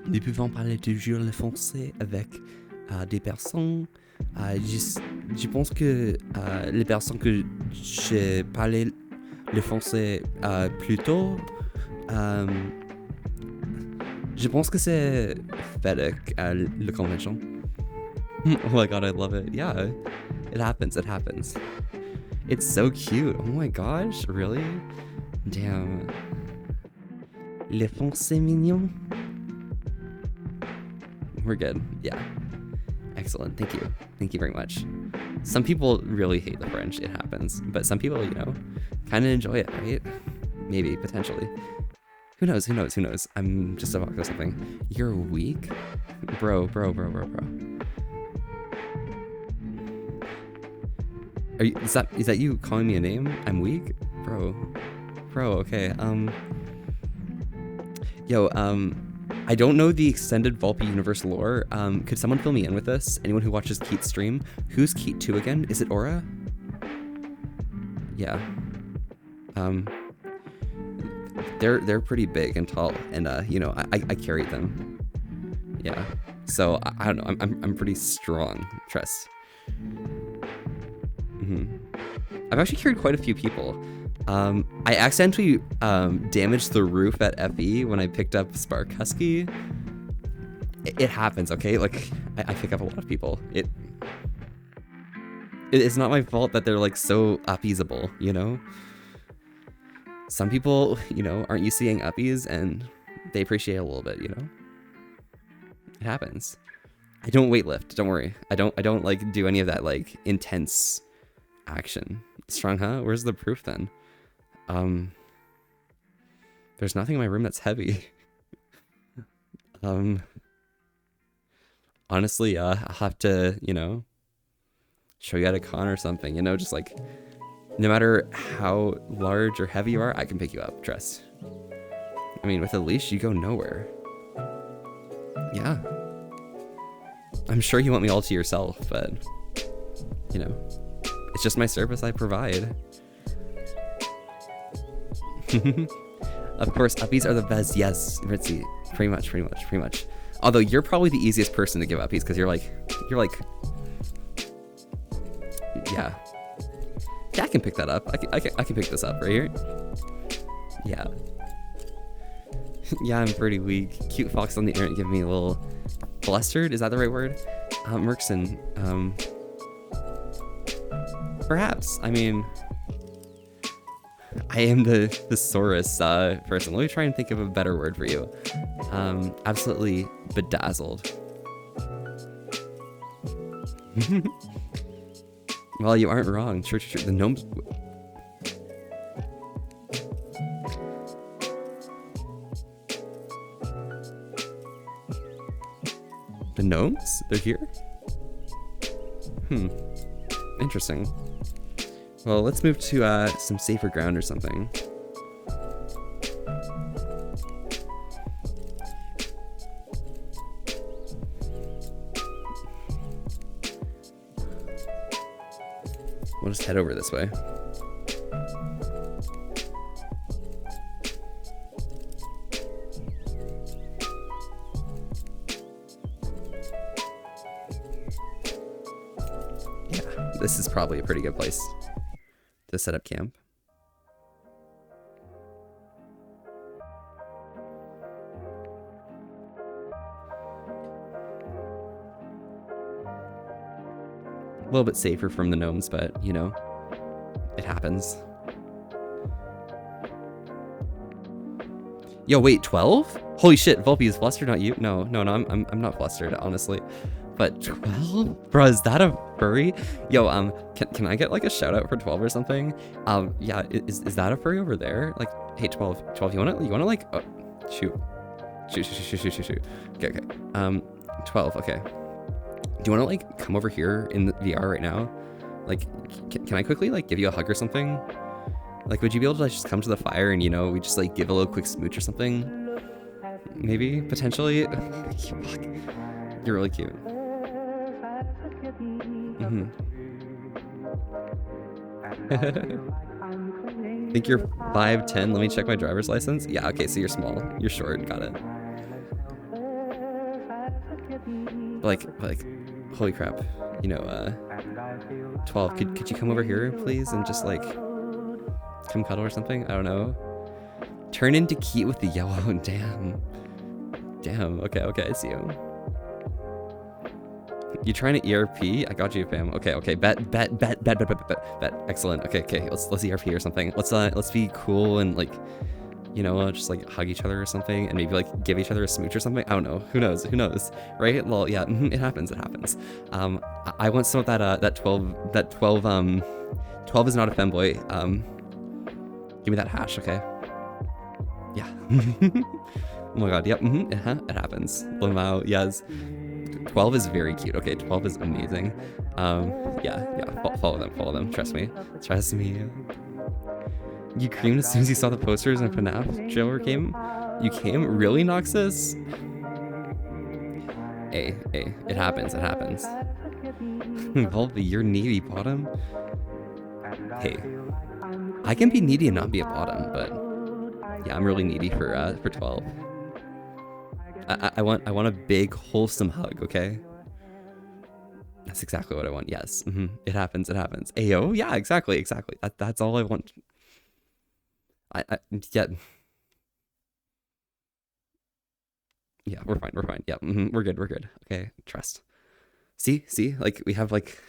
Nous pouvons parler toujours le français avec des personnes. Je pense que les personnes que j'ai parlé le français plus tôt, je pense que c'est FedEx la convention. Oh my god, I love it. Yeah, it happens. It happens. It's so cute. Oh my gosh, really? Damn. Le français mignon. We're good. Yeah. Excellent. Thank you. Thank you very much. Some people really hate the French. It happens. But some people, you know, kind of enjoy it, right? Maybe, potentially. Who knows? Who knows? Who knows? I'm just about to go something. You're weak? Bro. Are you, is that you calling me a name? I'm weak? Bro, okay. I don't know the extended Volpe universe lore. Could someone fill me in with this? Anyone who watches Keat's stream? Who's Keat 2 again? Is it Aura? Yeah. They're pretty big and tall, and you know, I carried them. Yeah. So I don't know. I'm pretty strong. Trust. I've actually carried quite a few people. I accidentally damaged the roof at FE when I picked up Spark Husky. It happens, okay? Like, I pick up a lot of people. It's not my fault that they're like so uppiesable, you know? Some people, you know, aren't used to seeing uppies and they appreciate it a little bit, you know? It happens. I don't weightlift, don't worry. I don't like do any of that like intense action. Strong, huh? Where's the proof then? There's nothing in my room that's heavy. Honestly, I'll have to, you know, show you at a con or something, you know, just like, no matter how large or heavy you are, I can pick you up, trust. I mean, with a leash, you go nowhere. Yeah. I'm sure you want me all to yourself, but, you know, it's just my service I provide. Of course, uppies are the best. Yes, Ritzy. Pretty much. Although you're probably the easiest person to give uppies because you're like, yeah. Yeah, I can pick that up. I can pick this up right here. Yeah. Yeah, I'm pretty weak. Cute fox on the internet giving me a little flustered. Is that the right word? Merkson. Perhaps. I mean, I am the thesaurus person. Let me try and think of a better word for you. Absolutely bedazzled. Well, you aren't wrong. True. The gnomes. The gnomes? They're here? Interesting. Well, let's move to some safer ground or something. We'll just head over this way. this is probably a pretty good place to set up camp. A little bit safer from the gnomes, but you know, it happens. Yo, wait, 12? Holy shit, Volpe is flustered, not you? No, I'm not flustered, honestly. But 12? Bro, is that a furry? Yo, can I get like a shout out for 12 or something? Yeah, is that a furry over there? Like, hey, 12, you wanna like, oh, shoot. Okay. 12, okay. Do you wanna like come over here in the VR right now? Like, can I quickly like give you a hug or something? Like, would you be able to like, just come to the fire and, you know, we just like give a little quick smooch or something? Maybe, potentially. You're really cute. Think you're 5'10". Let me check my driver's license. Yeah, okay, so you're small. You're short, got it. Like, holy crap. You know, 12, could you come over here, please, and just like come cuddle or something? I don't know. Turn into Keat with the yellow. Damn. Okay, I see you. You trying to ERP? I got you, fam. Okay. Bet. Excellent. Okay. Let's ERP or something. Let's be cool and like, you know, just like hug each other or something, and maybe like give each other a smooch or something. I don't know. Who knows? Right? Well, yeah. It happens. I want some of that 12. That 12. 12 is not a femboy. Give me that hash, okay? Yeah. Oh my god. Yep. It happens. Lamau. Yes. 12 is very cute. Okay, 12 is amazing. Yeah. Follow them. Trust me. You creamed as soon as you saw the posters and FNAF trailer came? You came? Really, Noxus? Hey, it happens. Volpe, you're needy, bottom? Hey, I can be needy and not be a bottom, but yeah, I'm really needy for 12. I want a big, wholesome hug, okay? That's exactly what I want, yes. It happens. Ayo, yeah, exactly. That's all I want. Yeah, we're fine. Yeah, we're good. Okay, trust. See, like we have like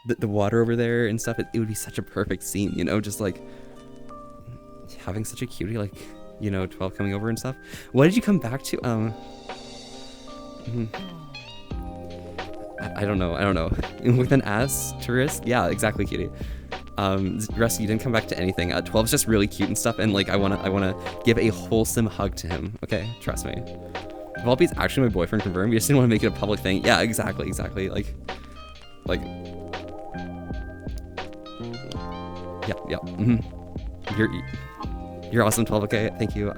the water over there and stuff. It would be such a perfect scene, you know, just like having such a cutie, like, you know, 12 coming over and stuff. What did you come back to? I don't know. With an asterisk? Yeah, exactly, cutie. Rusty, you didn't come back to anything. 12 is just really cute and stuff, and like I wanna give a wholesome hug to him. Okay, trust me. Volpe's actually my boyfriend, confirmed. You just didn't want to make it a public thing. Yeah, exactly. Like. Yeah. You're awesome, 12. Okay, thank you.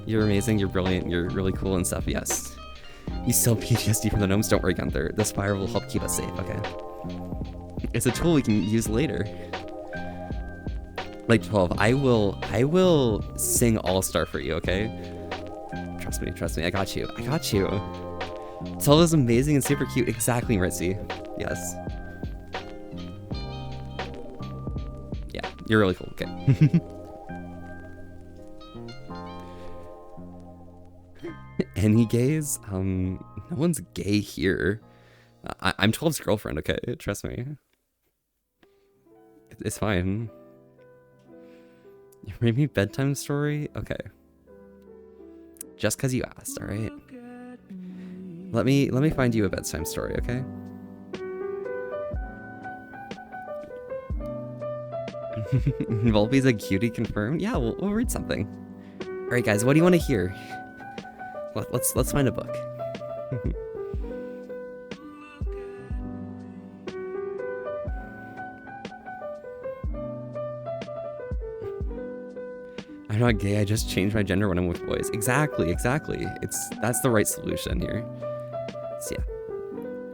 You're amazing. You're brilliant. You're really cool and stuff. Yes. You still PTSD from the gnomes. Don't worry, Gunther. This fire will help keep us safe. Okay. It's a tool we can use later. Like 12, I will sing All-Star for you, okay? Trust me, I got you. 12 is amazing and super cute. Exactly, Ritzy. Yes. Yeah, you're really cool, okay. Any gays? No one's gay here. I'm 12's girlfriend, okay? Trust me. It's fine. You read me bedtime story? Okay. Just cause you asked, alright? Let me find you a bedtime story, okay? Volpe's a cutie, confirmed? Yeah, we'll read something. Alright guys, what do you want to hear? Let's find a book. I'm not gay, I just changed my gender when I'm with boys. Exactly. That's the right solution here. So yeah.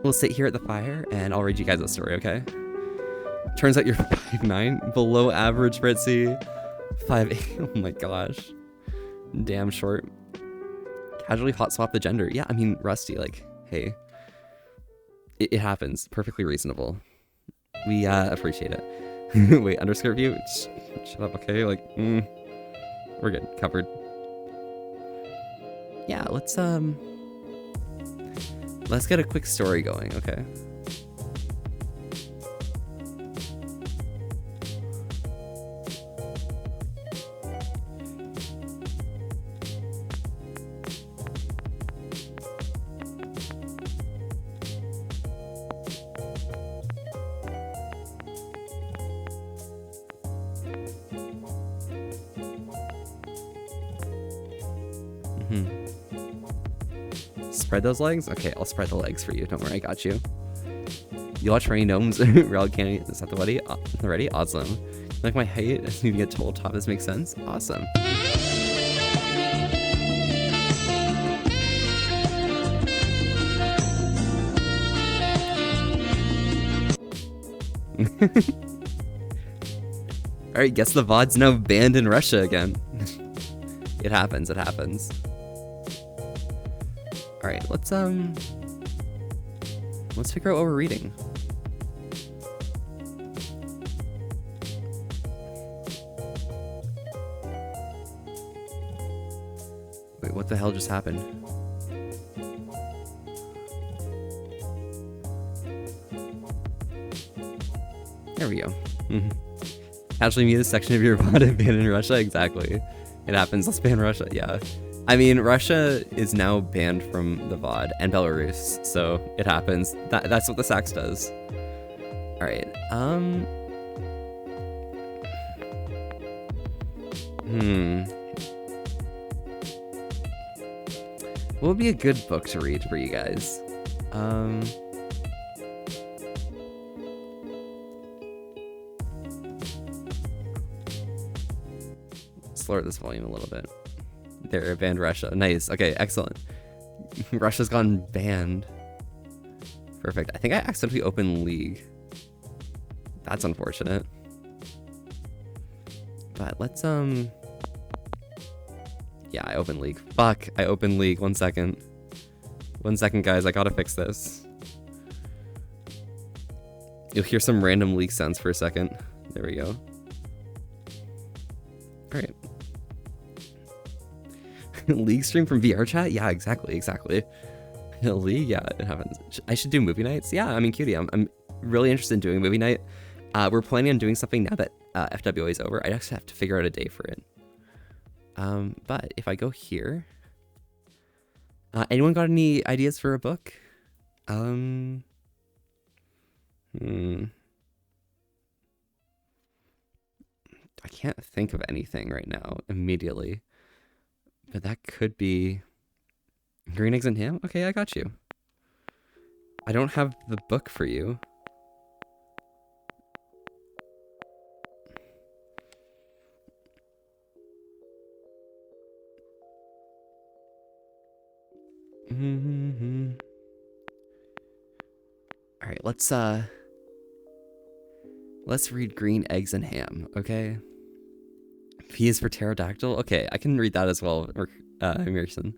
We'll sit here at the fire and I'll read you guys a story, okay? Turns out you're 5'9", below average, Fritzy. 5'8", oh my gosh. Damn short. Casually hot swap the gender. Yeah, I mean, Rusty, like, hey. It happens. Perfectly reasonable. We appreciate it. Wait, underscore view? Shut up, okay? Like, we're good. Covered. Yeah, let's get a quick story going, okay? Spread those legs? Okay, I'll spread the legs for you. Don't worry, I got you. You watch Rainy Gnomes, Real Candy, is that the ready? Ready? Awesome. Like my height, I just need to get total top. This makes sense? Awesome. Alright, guess the VOD's now banned in Russia again. It happens, it happens. Alright, let's figure out what we're reading. Wait, what the hell just happened? There we go. Actually mute a section of your VOD and ban in Russia? Exactly. It happens, let's ban Russia, yeah. I mean, Russia is now banned from the VOD, and Belarus, so it happens. That's what the Sax does. Alright, what would be a good book to read for you guys? Lower this volume a little bit. There, banned Russia. Nice. Okay, excellent. Russia's gone banned. Perfect. I think I accidentally opened League. That's unfortunate. But let's yeah, I opened League. Fuck, I opened League. 1 second. 1 second, guys. I gotta fix this. You'll hear some random League sounds for a second. There we go. Alright. League stream from VR chat? Yeah, exactly. League, yeah, it happens. I should do movie nights. Yeah, I mean, cutie, I'm really interested in doing a movie night. We're planning on doing something now that FWA is over. I actually have to figure out a day for it. But if I go here, anyone got any ideas for a book? I can't think of anything right now immediately. But that could be Green Eggs and Ham? Okay, I got you. I don't have the book for you. Alright, let's read Green Eggs and Ham, okay? P is for pterodactyl. Okay, I can read that as well, Emerson.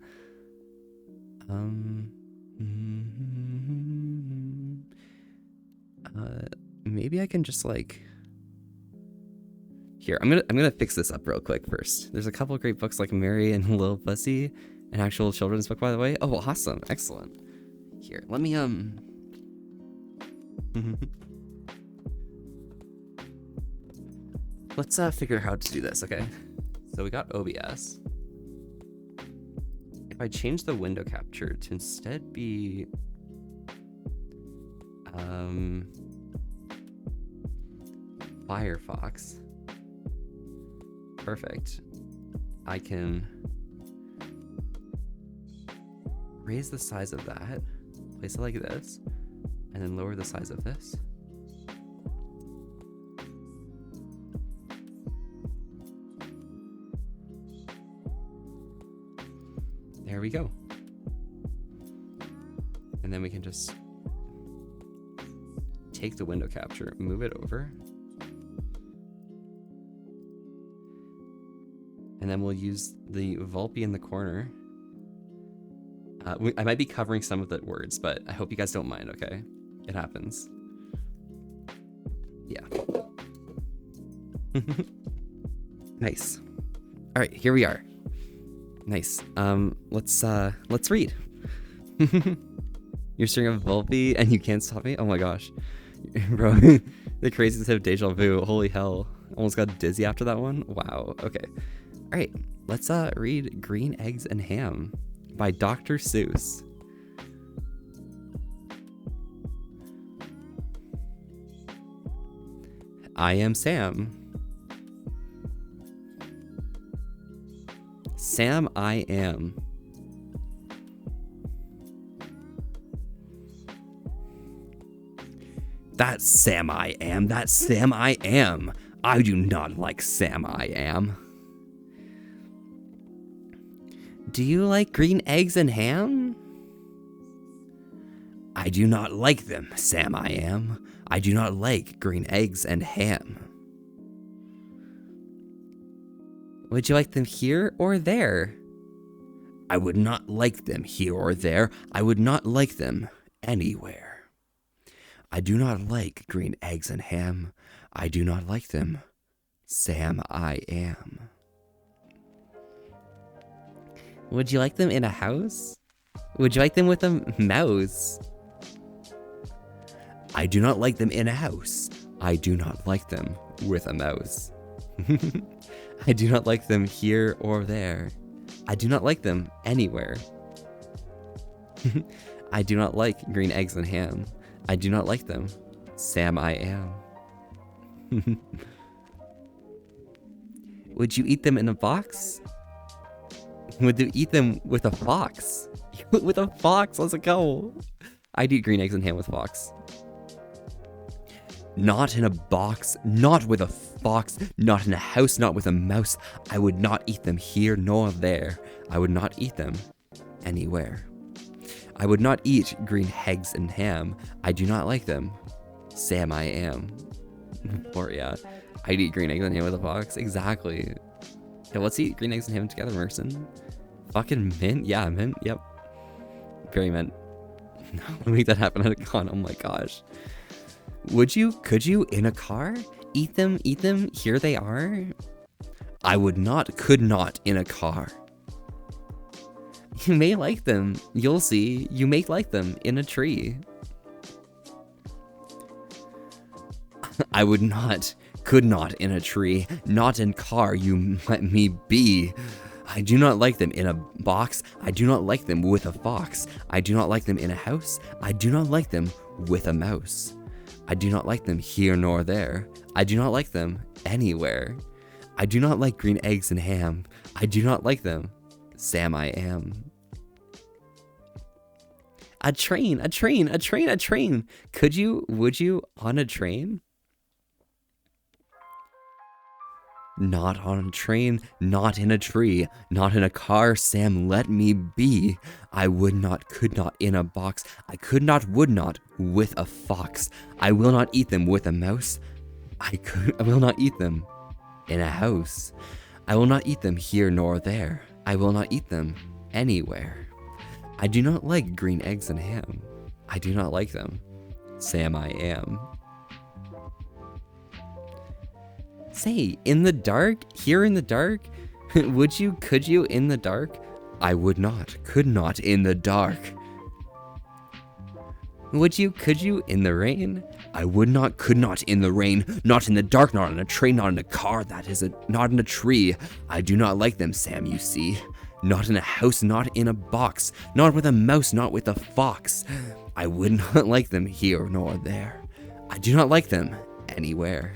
Maybe I can just like. Here, I'm gonna fix this up real quick first. There's a couple of great books like Mary and Little Pussy, an actual children's book, by the way. Oh, awesome, excellent. Here, let me Let's figure out how to do this, okay? So we got OBS. If I change the window capture to instead be Firefox. Perfect. I can raise the size of that, place it like this, and then lower the size of this. There we go. And then we can just take the window capture, move it over. And then we'll use the Volpe in the corner. I might be covering some of the words, but I hope you guys don't mind, okay? It happens. Yeah. Nice. All right, here we are. Nice. Let's read. You're staring at Volpe and you can't stop me? Oh my gosh. Bro, the craziest of deja vu. Holy hell. Almost got dizzy after that one. Wow. Okay. All right. Let's read Green Eggs and Ham by Dr. Seuss. I am Sam. Sam, I am. That's Sam, I am. That's Sam, I am. I do not like Sam, I am. Do you like green eggs and ham? I do not like them, Sam, I am. I do not like green eggs and ham. Would you like them here or there? I would not like them here or there. I would not like them anywhere. I do not like green eggs and ham. I do not like them. Sam, I am. Would you like them in a house? Would you like them with a mouse? I do not like them in a house. I do not like them with a mouse. I do not like them here or there. I do not like them anywhere. I do not like green eggs and ham. I do not like them. Sam, I am. Would you eat them in a box? Would you eat them with a fox? With a fox, let's go. I'd eat green eggs and ham with fox. Not in a box, not with a fox, not in a house, not with a mouse. I would not eat them here nor there. I would not eat them anywhere. I would not eat green eggs and ham. I do not like them. Sam, I am. Or yeah, I'd eat green eggs and ham with a fox. Exactly. Yeah, let's eat green eggs and ham together, Merson. Fucking mint? Yeah, mint. Yep. Very mint. Make that happen at a con. Oh my gosh. Could you, in a car? Eat them, here they are? I would not, could not in a car. You may like them, you'll see. You may like them in a tree. I would not, could not in a tree, not in car, you let me be. I do not like them in a box. I do not like them with a fox. I do not like them in a house. I do not like them with a mouse. I do not like them here nor there. I do not like them anywhere. I do not like green eggs and ham. I do not like them. Sam, I am. A train, a train, a train, a train. Could you, would you, on a train? Not on a train, not in a tree, not in a car, Sam, let me be. I would not, could not in a box. I could not, would not with a fox. I will not eat them with a mouse. I will not eat them in a house. I will not eat them here nor there. I will not eat them anywhere. I do not like green eggs and ham. I do not like them. Sam, I am. Say, in the dark? Here in the dark? Would you, could you in the dark? I would not, could not in the dark. Would you, could you in the rain? I would not, could not in the rain. Not in the dark, not in a train, not in a car, that is not in a tree. I do not like them, Sam, you see. Not in a house, not in a box. Not with a mouse, not with a fox. I would not like them here nor there. I do not like them anywhere.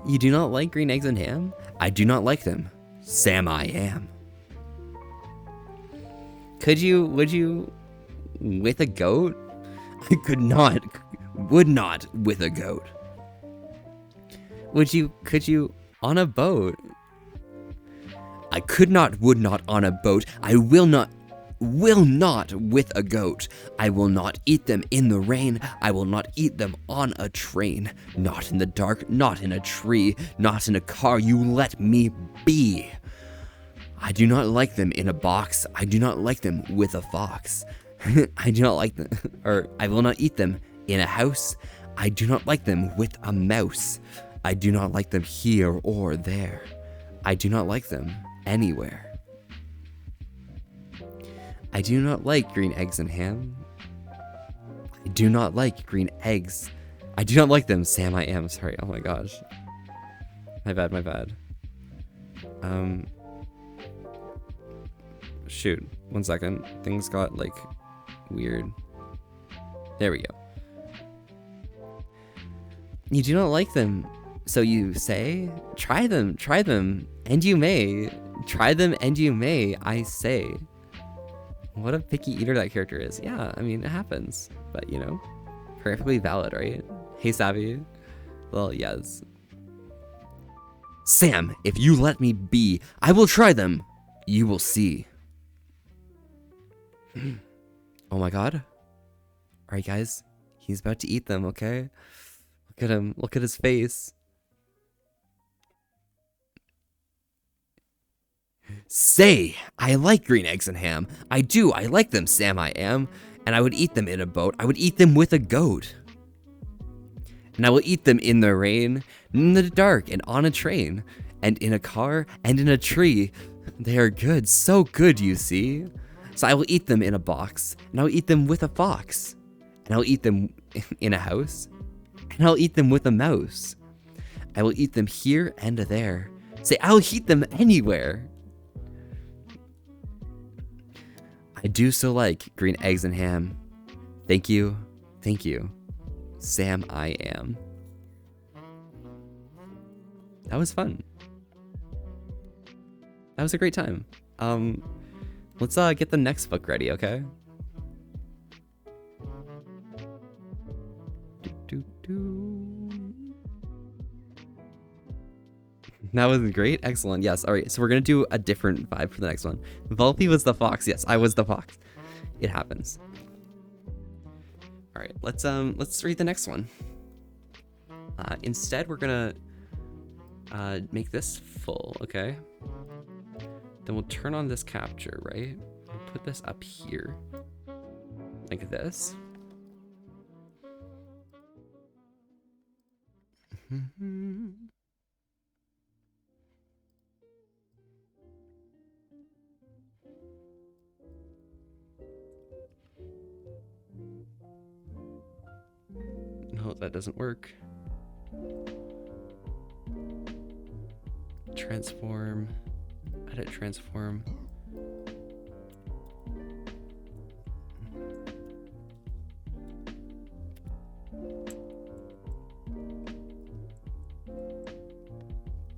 You do not like green eggs and ham? I do not like them. Sam, I am. Could you, would you, with a goat? I could not, would not with a goat. Would you, could you, on a boat? I could not, would not on a boat. I will not with a goat. I will not eat them in the rain. I will not eat them on a train. Not in the dark, not in a tree, not in a car. You let me be. I do not like them in a box. I do not like them with a fox. I do not like them, or I will not eat them in a house. I do not like them with a mouse. I do not like them here or there. I do not like them anywhere. I do not like green eggs and ham. I do not like green eggs. I do not like them, Sam. I am sorry. Oh my gosh. My bad. My bad. Shoot. 1 second. Things got like weird. There we go. You do not like them, so you say? Try them, and you may. Try them, and you may, I say. What a picky eater that character is. Yeah, I mean, it happens. But, you know, perfectly valid, right? Hey, Savvy. Well, yes. Sam, if you let me be, I will try them. You will see. Oh my god. Alright, guys. He's about to eat them, okay? Look at him. Look at his face. Say, I like green eggs and ham. I do. I like them, Sam, I am. And I would eat them in a boat. I would eat them with a goat. And I will eat them in the rain, in the dark, and on a train, and in a car, and in a tree. They are good, so good, you see. So I will eat them in a box, and I will eat them with a fox. And I'll eat them in a house, and I'll eat them with a mouse. I will eat them here and there. Say, I'll eat them anywhere. I do so like green eggs and ham. Thank you, Sam, I am. That was fun. That was a great time. Let's get the next book ready, okay? That was great. Excellent. Yes. All right. So we're going to do a different vibe for the next one. Volpe was the fox. Yes, I was the fox. It happens. All right. Let's read the next one. Instead, we're going to make this full. Okay. Then we'll turn on this capture, right? We'll put this up here. Like this. No, that doesn't work. Transform. Edit transform.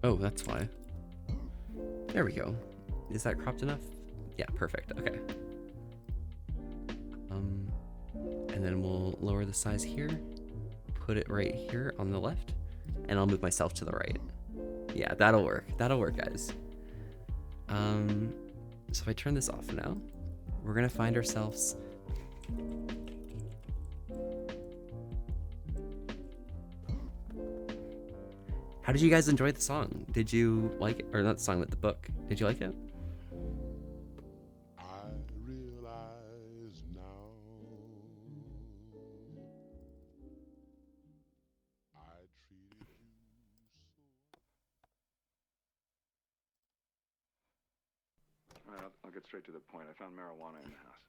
Oh, that's why. There we go. Is that cropped enough? Yeah, perfect. Okay. And then we'll lower the size here, put it right here on the left, and I'll move myself to the right. Yeah, that'll work. That'll work, guys. So if I turn this off now, we're gonna find ourselves. How did you guys enjoy the song? Did you like it? Or not the song, but the book. Did you like it? I realize now I treated you Well, I'll get straight to the point. I found marijuana in the house.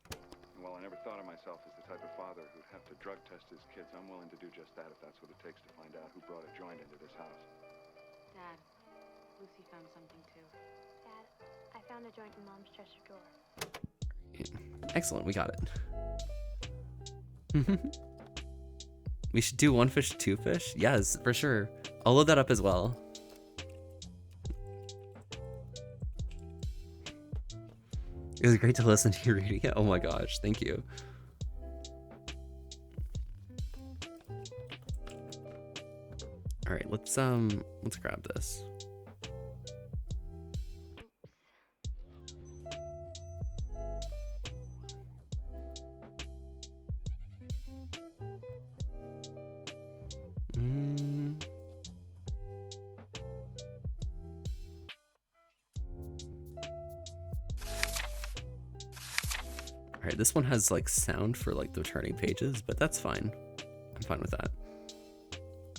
And while I never thought of myself as the type of father who'd have to drug test his kids, I'm willing to do just that if that's what it takes to find out who brought a joint into this house. Dad, Lucy found something too. Dad, I found a joint in Mom's dresser drawer. Excellent, we got it. We should do one fish, two fish? Yes, for sure. I'll load that up as well. It was great to listen to you reading it. Oh my gosh, thank you. All right, let's grab this. Alright, this one has like sound for like the turning pages, but that's fine. I'm fine with that.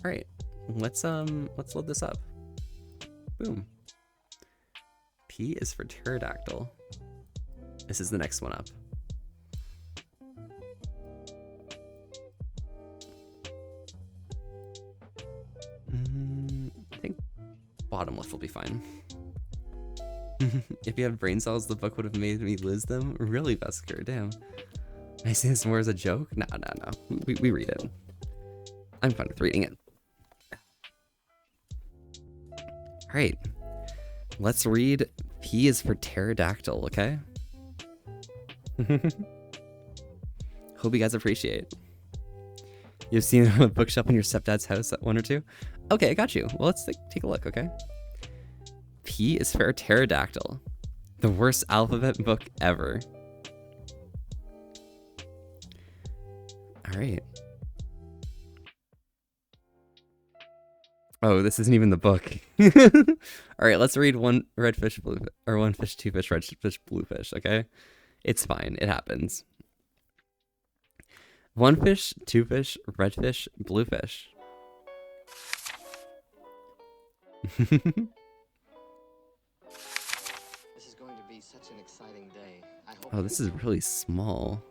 Alright, let's load this up. Boom. P is for pterodactyl. This is the next one up. I think bottom left will be fine. If you had brain cells, the book would have made me lose them. Really, Vesker? Damn. I say this more as a joke? No. We read it. I'm fine with reading it. Alright. Let's read P is for pterodactyl, okay? Hope you guys appreciate. You've seen a bookshelf in your stepdad's house at 1 or 2? Okay, I got you. Well, let's take a look, okay? P is for pterodactyl. The worst alphabet book ever. Alright. Oh, this isn't even the book. Alright, let's read one red fish, blue fish, or one fish, two fish, red fish, blue fish, okay? It's fine. It happens. One fish, two fish, red fish, blue fish. This is going to be such an exciting day. I hope. Oh, this is really small.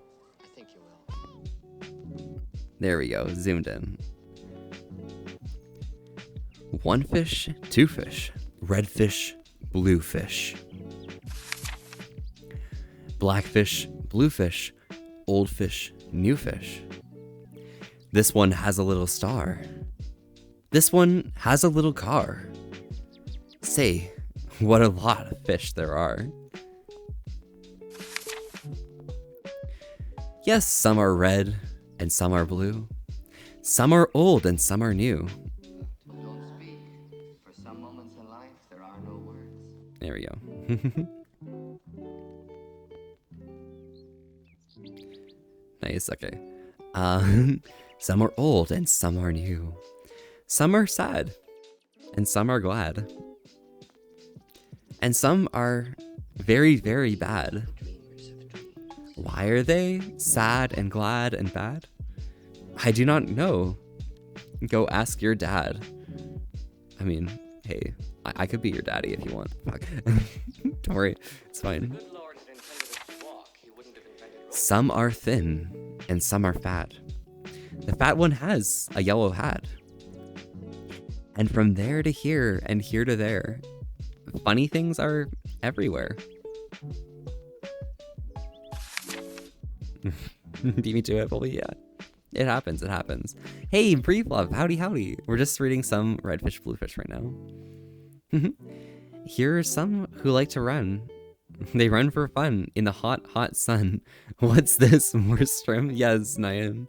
I think you will. There we go. Zoomed in. One fish, two fish, red fish, blue fish. Black fish, blue fish, old fish, new fish. This one has a little star. This one has a little car. Say, what a lot of fish there are. Yes, some are red and some are blue. Some are old and some are new. Don't speak. For some moments in life, there are no words. There we go. Nice, okay. Some are old and some are new. Some are sad and some are glad. And some are very, very bad. Why are they sad and glad and bad? I do not know. Go ask your dad. I mean, hey, I could be your daddy if you want. Fuck. Don't worry, it's fine. Some are thin and some are fat. The fat one has a yellow hat. And from there to here and here to there, funny things are everywhere. Beat me to it, but yeah. It happens, it happens. Hey, Brief Love, howdy howdy. We're just reading some redfish, bluefish right now. Here are some who like to run. They run for fun in the hot, hot sun. What's this? More stream? Yes, Nyan.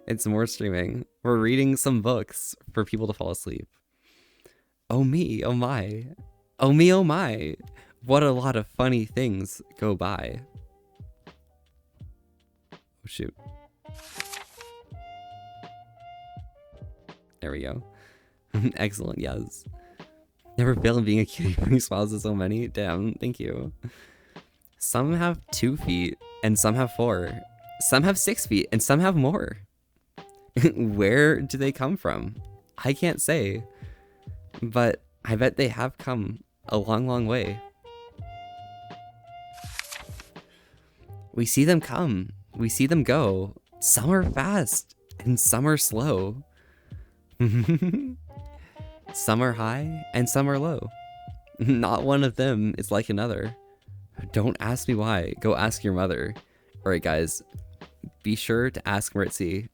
It's more streaming. We're reading some books for people to fall asleep. Oh me, oh my. Oh me, oh my. What a lot of funny things go by. Oh shoot. There we go. Excellent, yes. Never fail in being a cutie bring smiles to so many. Damn, thank you. Some have 2 feet and some have 4. Some have 6 feet and some have more. Where do they come from? I can't say. But I bet they have come a long, long way. We see them come. We see them go. Some are fast and some are slow. Some are high and some are low. Not one of them is like another. Don't ask me why. Go ask your mother. Alright guys, be sure to ask Ritzy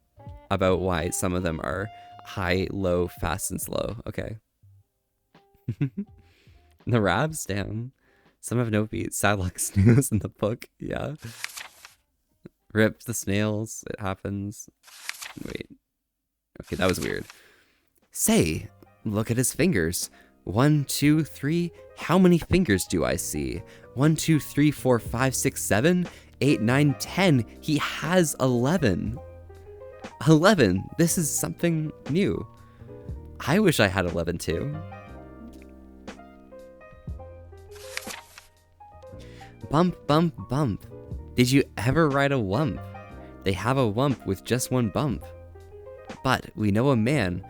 about why some of them are high, low, fast, and slow. Okay. The Rabs? Damn. Some have no feet. Sad luck snooze in the book. Yeah. Rip the snails. It happens. Wait. Okay, that was weird. Say, look at his fingers. 1, 2, 3. How many fingers do I see? 1, 2, 3, 4, 5, 6, 7, 8, 9, 10. He has 11. 11. This is something new. I wish I had 11 too. Bump, bump, bump. Did you ever ride a wump? They have a wump with just one bump. But we know a man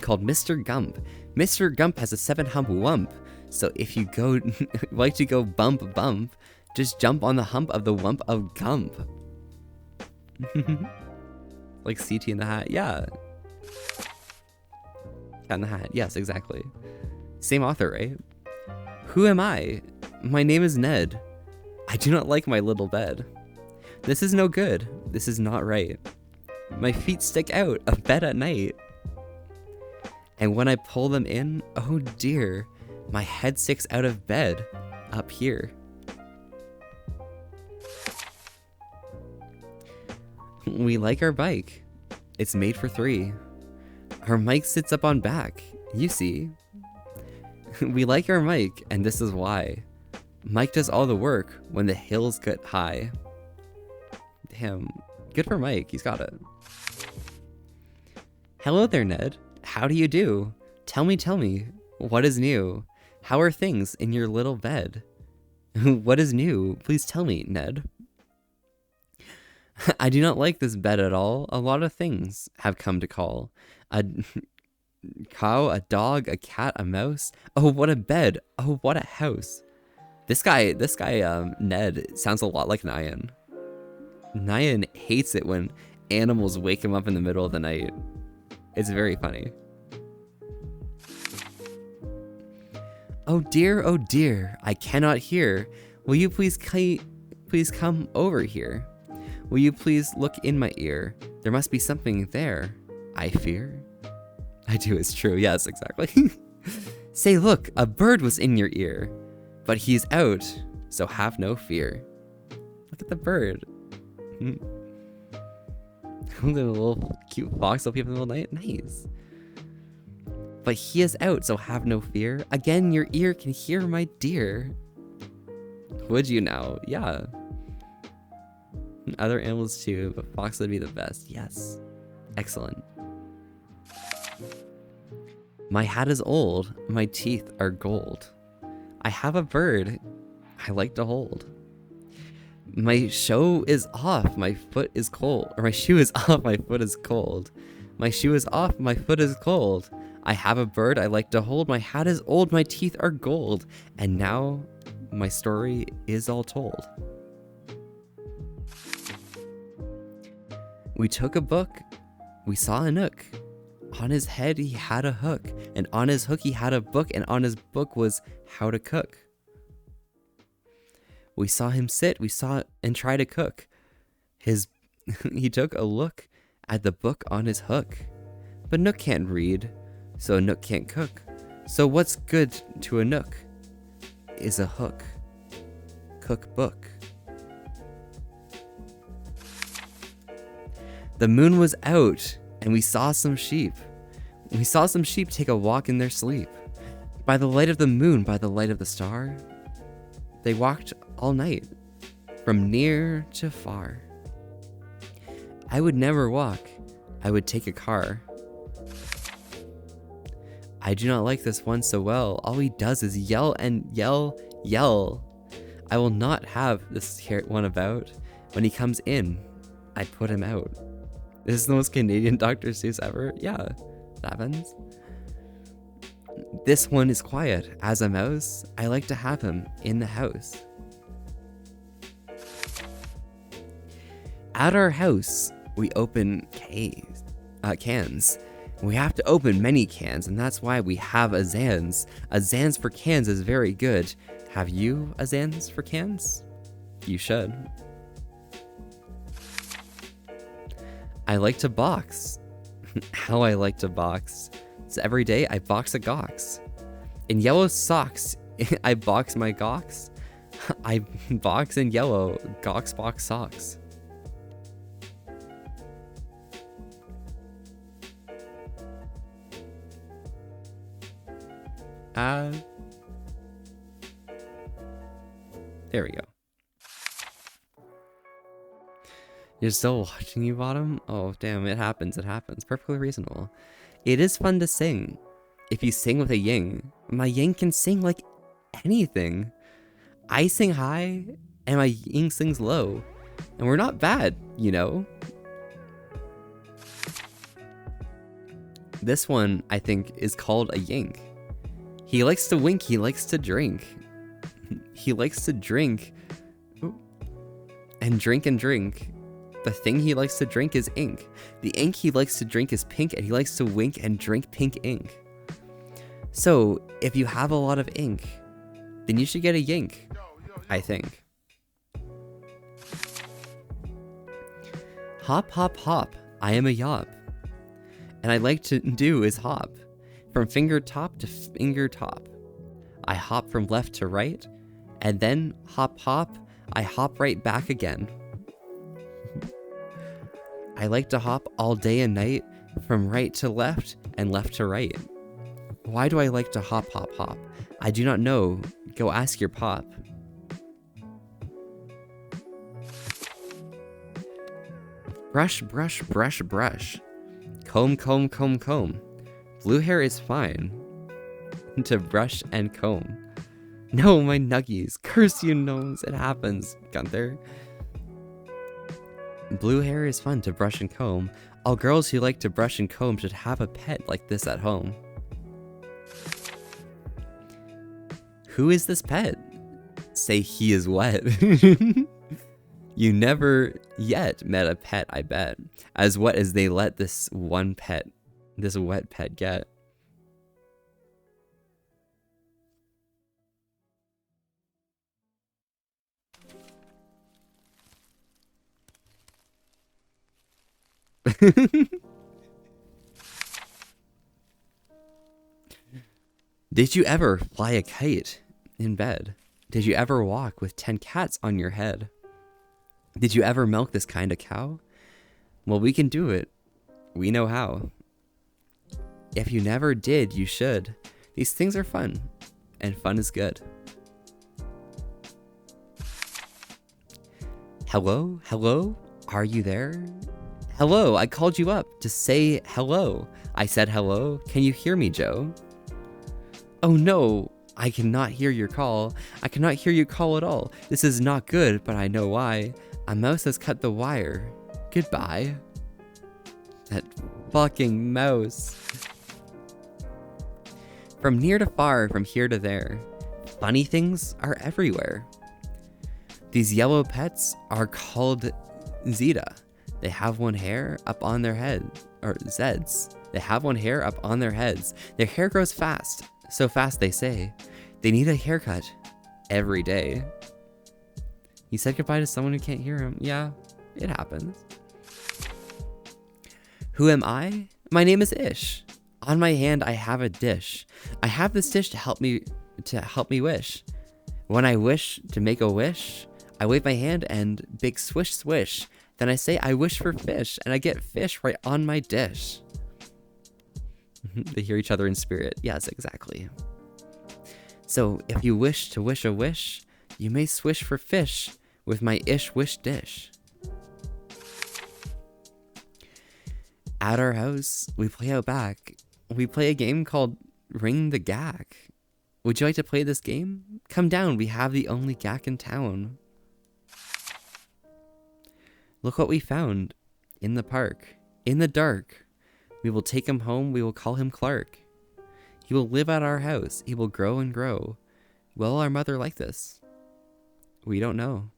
called Mr. Gump. Mr. Gump has a 7-hump wump. So if you go like to go bump bump, just jump on the hump of the wump of Gump. Like CT in the Hat, yeah. Cat in the Hat, yes, exactly. Same author, right? Who am I? My name is Ned. I do not like my little bed. This is no good. This is not right. My feet stick out of bed at night. And when I pull them in, oh dear, my head sticks out of bed up here. We like our bike. It's made for 3. Our mic sits up on back, you see. We like our mic, and this is why. Mike does all the work when the hills get high. Damn, good for Mike, he's got it. Hello there, Ned. How do you do? Tell me, what is new? How are things in your little bed? What is new? Please tell me, Ned. I do not like this bed at all. A lot of things have come to call. A cow, a dog, a cat, a mouse. Oh, what a bed. Oh, what a house. This guy, Ned, sounds a lot like Nyan. Nyan hates it when animals wake him up in the middle of the night. It's very funny. Oh dear, I cannot hear. Will you please come over here? Will you please look in my ear? There must be something there, I fear. I do, it's true, yes, exactly. Say, look, a bird was in your ear, but he's out, so have no fear. Look at the bird. The little cute fox up here in the middle of the night, nice. But he is out, so have no fear. Again, your ear can hear, my dear. Would you now? Yeah. Other animals too, but fox would be the best. Yes. Excellent. My hat is old. My teeth are gold. I have a bird I like to hold. My shoe is off. My foot is cold. Or my shoe is off. My foot is cold. My shoe is off. My foot is cold. I have a bird I like to hold. My hat is old. My teeth are gold. And now my story is all told. We took a book, we saw a nook. On his head he had a hook, and on his hook he had a book, and on his book was how to cook. We saw him sit, we saw and try to cook. He took a look at the book on his hook. But Nook can't read, so a Nook can't cook. So what's good to a Nook is a hook. Cookbook. The moon was out, and we saw some sheep. We saw some sheep take a walk in their sleep. By the light of the moon, by the light of the star, they walked all night, from near to far. I would never walk, I would take a car. I do not like this one so well. All he does is yell and yell, yell. I will not have this one about. When he comes in, I put him out. This is the most Canadian Dr. Seuss ever. Yeah, that happens. This one is quiet as a mouse. I like to have him in the house. At our house, we open cans. We have to open many cans, and that's why we have a Zans. A Zans for cans is very good. Have you a Zans for cans? You should. I like to box. How I like to box. So every day I box a Gox. In yellow socks, I box my Gox. I box in yellow Gox box socks. There we go. You're still watching, you bottom? Oh, damn, it happens, it happens. Perfectly reasonable. It is fun to sing. If you sing with a ying, my ying can sing like anything. I sing high, and my instinct's low. And we're not bad, you know? This one, I think, is called a Yink. He likes to wink, he likes to drink. He likes to drink. And drink and drink. The thing he likes to drink is ink. The ink he likes to drink is pink, and he likes to wink and drink pink ink. So, if you have a lot of ink, then you should get a Yink, I think. Hop, hop, hop, I am a yop. And I like to do is hop. From finger top to finger top. I hop from left to right, and then hop, hop, I hop right back again. I like to hop all day and night, from right to left and left to right. Why do I like to hop, hop, hop? I do not know. Go ask your pop. Brush, brush, brush, brush. Comb, comb, comb, comb. Blue hair is fine to brush and comb. No, my nuggies. Curse you gnomes. It happens, Gunther. Blue hair is fun to brush and comb. All girls who like to brush and comb should have a pet like this at home. Who is this pet? Say he is wet. You never yet met a pet, I bet, as wet as they let this one pet, this wet pet get. Did you ever fly a kite in bed? Did you ever walk with 10 cats on your head? Did you ever milk this kind of cow? Well, we can do it. We know how. If you never did, you should. These things are fun, and fun is good. Hello? Hello? Are you there? Hello, I called you up to say hello. I said hello. Can you hear me, Joe? Oh no, I cannot hear your call. I cannot hear you call at all. This is not good, but I know why. A mouse has cut the wire. Goodbye. That fucking mouse. From near to far, from here to there, funny things are everywhere. These yellow pets are called Zeta. They have one hair up on their head, or Zeds. They have one hair up on their heads. Their hair grows fast, so fast they say. They need a haircut every day. He said goodbye to someone who can't hear him. Yeah, it happens. Who am I? My name is Ish. On my hand I have a dish. I have this dish to help me wish. When I wish to make a wish, I wave my hand and big swish swish. Then I say I wish for fish, and I get fish right on my dish. They hear each other in spirit. Yes, exactly. So if you wish to wish a wish, you may swish for fish with my ish wish dish. At our house, we play out back. We play a game called Ring the Gack. Would you like to play this game? Come down, we have the only gack in town. Look what we found in the park. In the dark. We will take him home, we will call him Clark. He will live at our house, he will grow and grow. Will our mother like this? We don't know.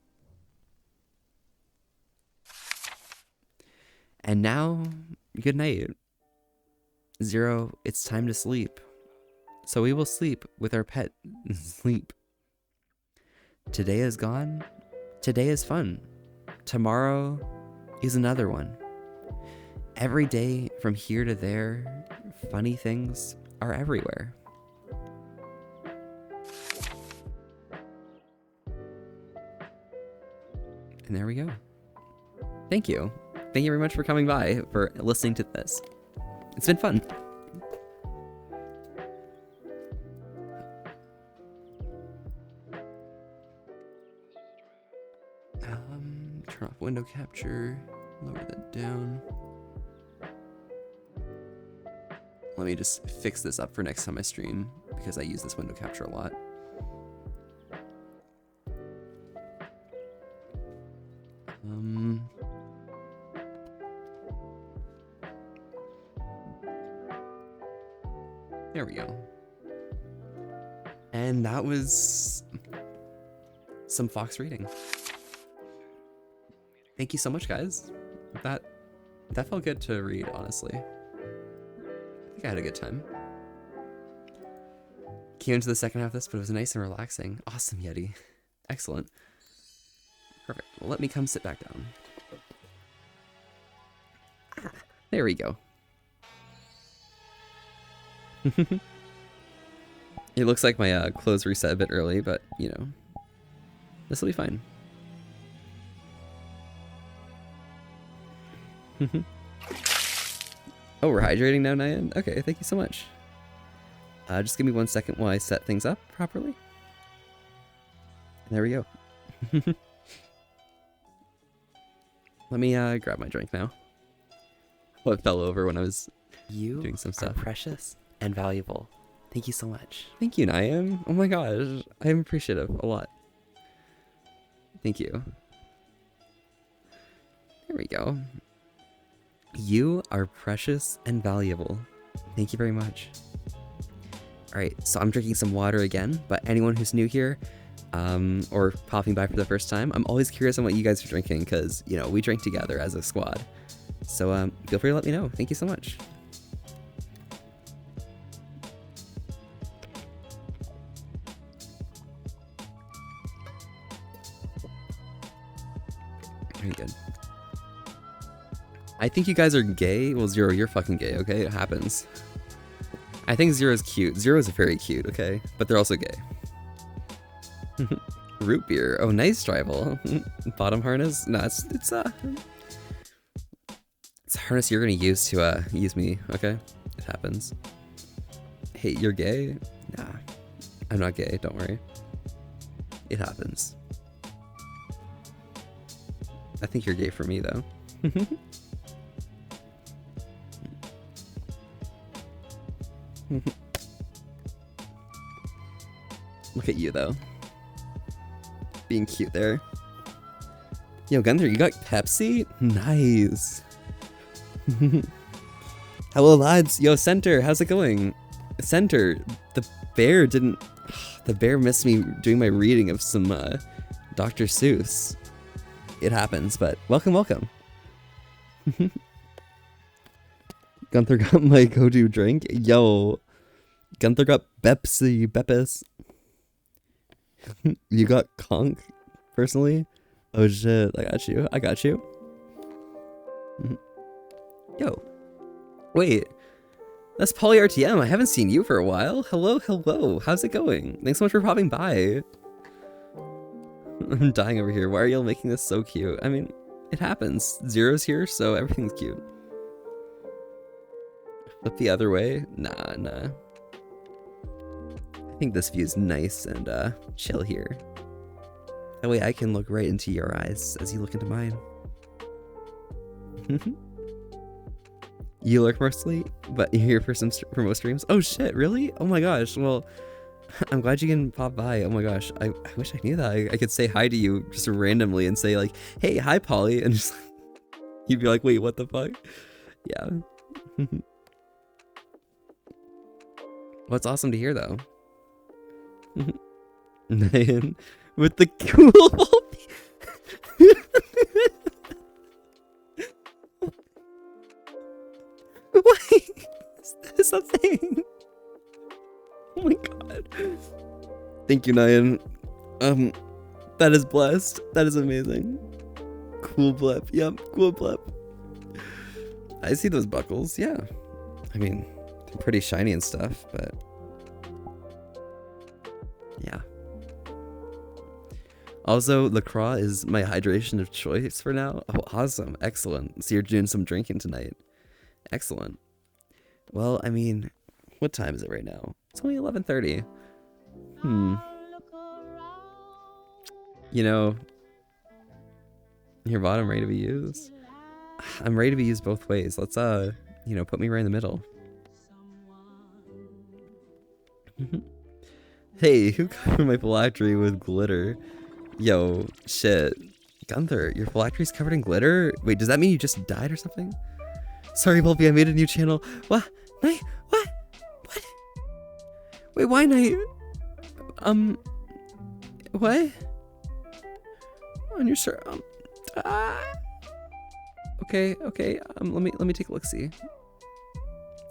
And now, good night. Zero, it's time to sleep. So we will sleep with our pet sleep. Today is gone. Today is fun. Tomorrow is another one. Every day from here to there, funny things are everywhere. And there we go. Thank you. Thank you very much for coming by, for listening to this. It's been fun. Turn off window capture, lower that down. Let me just fix this up for next time I stream, because I use this window capture a lot. There we go. And that was some Fox reading. Thank you so much, guys. That felt good to read, honestly. I think I had a good time. Came into the second half of this, but it was nice and relaxing. Awesome, Yeti. Excellent. Perfect. Well, let me come sit back down. Ah, there we go. It looks like my clothes reset a bit early, but, you know, this will be fine. Oh, we're hydrating now, Nyan? Okay, thank you so much. Just give me 1 second while I set things up properly. There we go. Let me grab my drink now. Oh, it fell over when I was doing some stuff. You are precious and valuable. Thank you so much. Thank you, Nyan. Oh my gosh, I'm appreciative a lot. Thank you. There we go. You are precious and valuable. Thank you very much. Alright, so I'm drinking some water again, but anyone who's new here, or popping by for the first time, I'm always curious on what you guys are drinking, because, you know, we drink together as a squad. So, feel free to let me know. Thank you so much. Very good. I think you guys are gay. Well, Zero, you're fucking gay, okay? It happens. I think Zero's cute. Zero's very cute, okay? But they're also gay. Root beer. Oh, nice, Drival. Bottom harness? No, it's a harness you're gonna use to use me, okay? It happens. Hey, you're gay? Nah. I'm not gay, don't worry. It happens. I think you're gay for me, though. Look at you, though. Being cute there. Yo, Gunther, you got Pepsi? Nice. Hello, lads. Yo, Center, how's it going? Center, the bear didn't... The bear missed me doing my reading of some Dr. Seuss. It happens, but welcome, welcome. Gunther got my go-to drink. Yo, Gunther got Pepsi, Beppis. You got Conk, personally? Oh shit, I got you. I got you. Yo, wait, that's Polly RTM. I haven't seen you for a while. Hello, hello. How's it going? Thanks so much for popping by. I'm dying over here. Why are y'all making this so cute? I mean, it happens. Zero's here, so everything's cute. Flip the other way? Nah, nah. I think this view's nice and chill here. That way I can look right into your eyes as you look into mine. You lurk mostly, but you're here for most streams? Oh shit, really? Oh my gosh, well, I'm glad you can pop by. Oh my gosh, I wish I knew that. I could say hi to you just randomly and say like, hey, hi Polly, and just you'd be like, wait, what the fuck? Yeah. Well, it's awesome to hear though. Nyan with the cool Wait, is that a thing? Oh my god. Thank you, Nyan. That is blessed. That is amazing. Cool blip. Yep, cool blip. I see those buckles, yeah. I mean, they're pretty shiny and stuff, but yeah. Also, LaCroix is my hydration of choice for now. Oh, awesome. Excellent. So you're doing some drinking tonight. Excellent. Well, I mean, what time is it right now? It's only 11:30. You know, your bottom ready to be used? I'm ready to be used both ways. Let's, you know, put me right in the middle. Hey, who covered my phylactery with glitter? Yo, shit. Gunther, your phylactery's covered in glitter? Wait, does that mean you just died or something? Sorry, Bulby, I made a new channel. What? Night? What? What? Wait, why Night? What? On your shirt, Okay, let me take a look, see.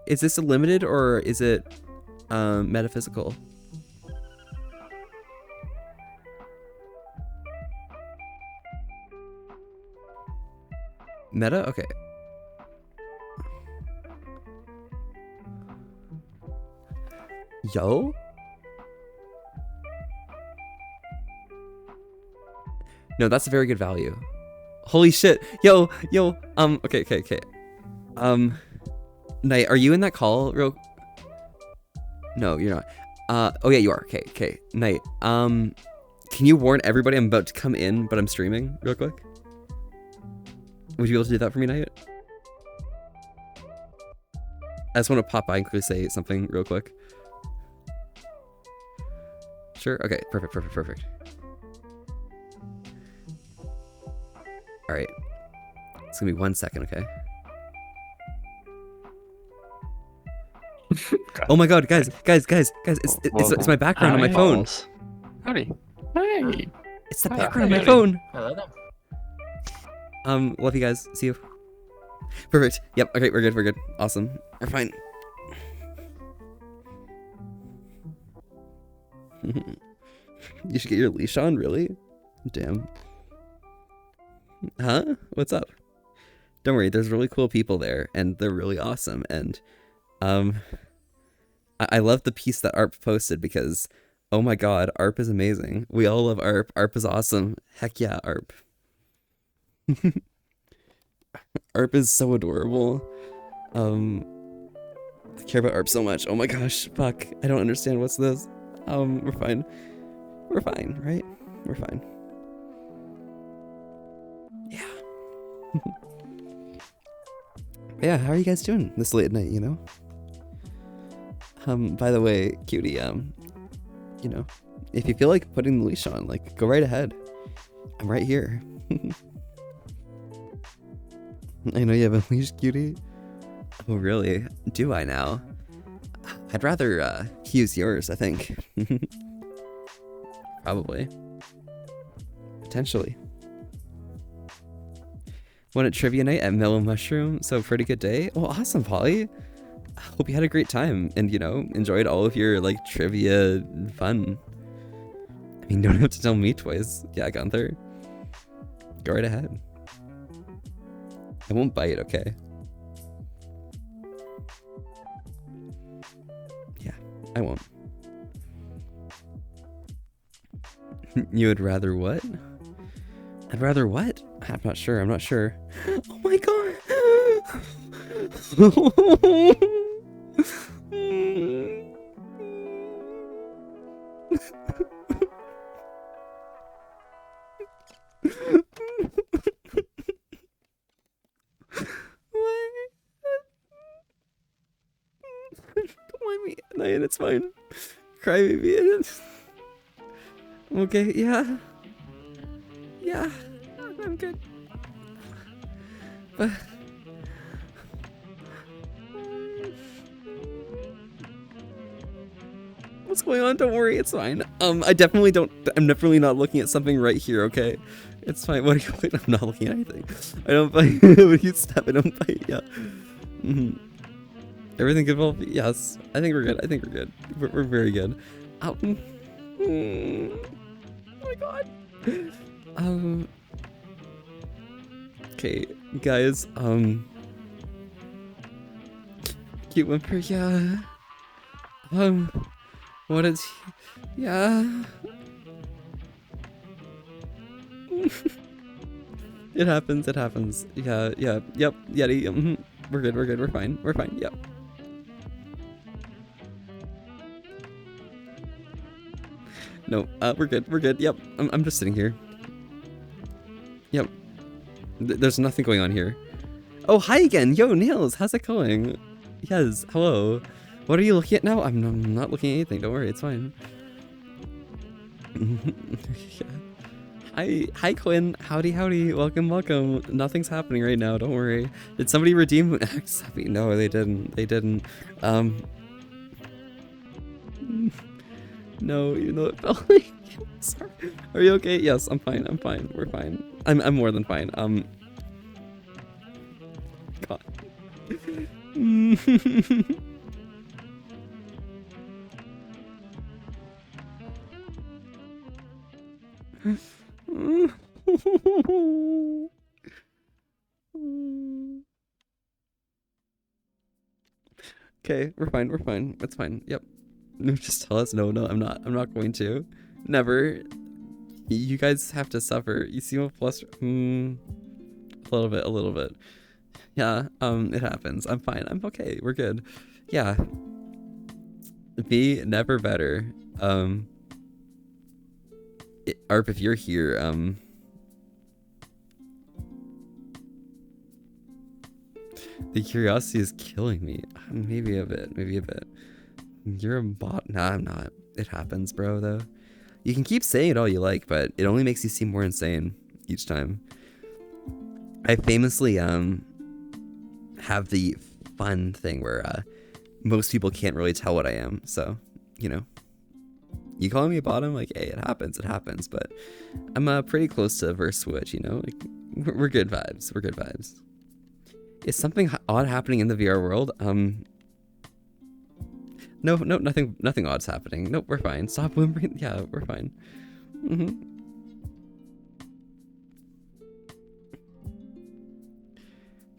Is this a limited or is it, metaphysical? Meta? Okay. Yo? No, that's a very good value. Holy shit. Yo. Okay. Night, are you in that call No, you're not. Oh yeah, you are. Okay. Night, can you warn everybody I'm about to come in, but I'm streaming real quick? Would you be able to do that for me, Night? I just want to pop by and quickly say something real quick. Sure? Okay, perfect. Alright. It's gonna be 1 second, okay? Oh my god, guys, it's my background on my phone. Howdy. Hey. It's the background on my phone. Hello there. Love you guys. See you. Perfect. Yep, okay, we're good. Awesome. We're fine. You should get your leash on, really? Damn. Huh? What's up? Don't worry, there's really cool people there, and they're really awesome, and, I love the piece that ARP posted because, oh my god, ARP is amazing. We all love ARP. ARP is awesome. Heck yeah, ARP. ARP is so adorable. I care about ARP so much. Oh my gosh, fuck. I don't understand what's this. We're fine. We're fine, right? We're fine. Yeah. Yeah, how are you guys doing this late at night, you know? By the way, cutie, you know, if you feel like putting the leash on, like, go right ahead. I'm right here. I know you have a leash, cutie. Oh, really? Do I now? I'd rather, use yours, I think. Probably. Potentially. Went at trivia night at Mellow Mushroom, so pretty good day. Oh, awesome, Polly. Hope you had a great time and, you know, enjoyed all of your, like, trivia fun. I mean, don't have to tell me twice. Yeah, Gunther. Go right ahead. I won't bite, okay? Yeah, I won't. You would rather what? I'd rather what? I'm not sure. Oh my god! Don't mind me. Nayan, it's fine. Crybaby. Okay, yeah. Yeah, I'm good. What's going on? Don't worry, it's fine. I'm definitely not looking at something right here, okay? It's fine. What are you wait, I'm not looking at anything. I don't bite. When you step, I don't bite, yeah. Everything good, Wolf? Yes. I think we're good. We're very good. Oh my god. Okay, guys, cute whimper, yeah. What is he? Yeah. It happens. Yeah, yep, Yeti, we're good, we're fine, yep. No, we're good, yep, I'm just sitting here. Yep. There's nothing going on here. Oh, hi again! Yo, Niels, how's it going? Yes, hello. What are you looking at now? I'm not looking at anything, don't worry, it's fine. Yeah. Hi Quinn. Howdy, howdy. Welcome, welcome. Nothing's happening right now. Don't worry. Did somebody redeem Xappy? No, they didn't. They didn't. No, even though it felt like. Sorry. Are you okay? Yes, I'm fine. I'm fine. We're fine. I'm more than fine. God. Okay, we're fine. We're fine. It's fine. Yep. No, just tell us. No, I'm not. I'm not going to. Never. You guys have to suffer. You seem flustered. A little bit. Yeah. It happens. I'm fine. I'm okay. We're good. Yeah. Be never better. Arp, if you're here, the curiosity is killing me. Maybe a bit. You're a bot. Nah, I'm not. It happens, bro, though. You can keep saying it all you like, but it only makes you seem more insane each time. I famously, have the fun thing where, most people can't really tell what I am, so, you know. You calling me a bottom? Like, hey, it happens, but I'm, pretty close to verse switch, you know? Like, we're good vibes, Is something odd happening in the VR world? No, nothing odd's happening. Nope, we're fine. Stop whimpering. Yeah, we're fine.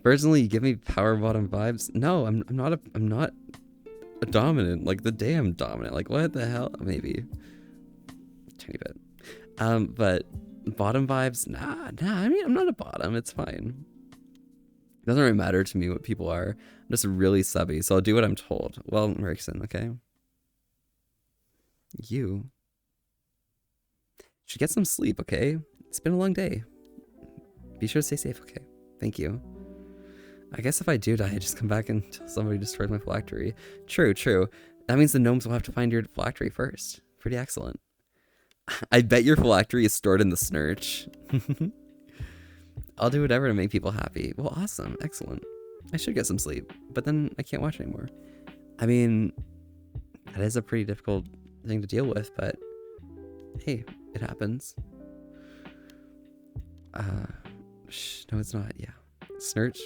Personally, you give me power bottom vibes. No, I'm not a dominant. Like the day I'm dominant. Like what the hell? Maybe. Tiny bit. But bottom vibes? Nah. I mean, I'm not a bottom. It's fine. It doesn't really matter to me what people are. I'm just really subby, so I'll do what I'm told. Well, Erickson, okay? You should get some sleep, okay? It's been a long day. Be sure to stay safe, okay? Thank you. I guess if I do die, I just come back and tell somebody destroyed my phylactery. True. That means the gnomes will have to find your phylactery first. Pretty excellent. I bet your phylactery is stored in the Snurch. I'll do whatever to make people happy. Well, awesome. Excellent. I should get some sleep, but then I can't watch anymore. I mean, that is a pretty difficult thing to deal with, but hey, it happens. No, it's not. Yeah. Snurch.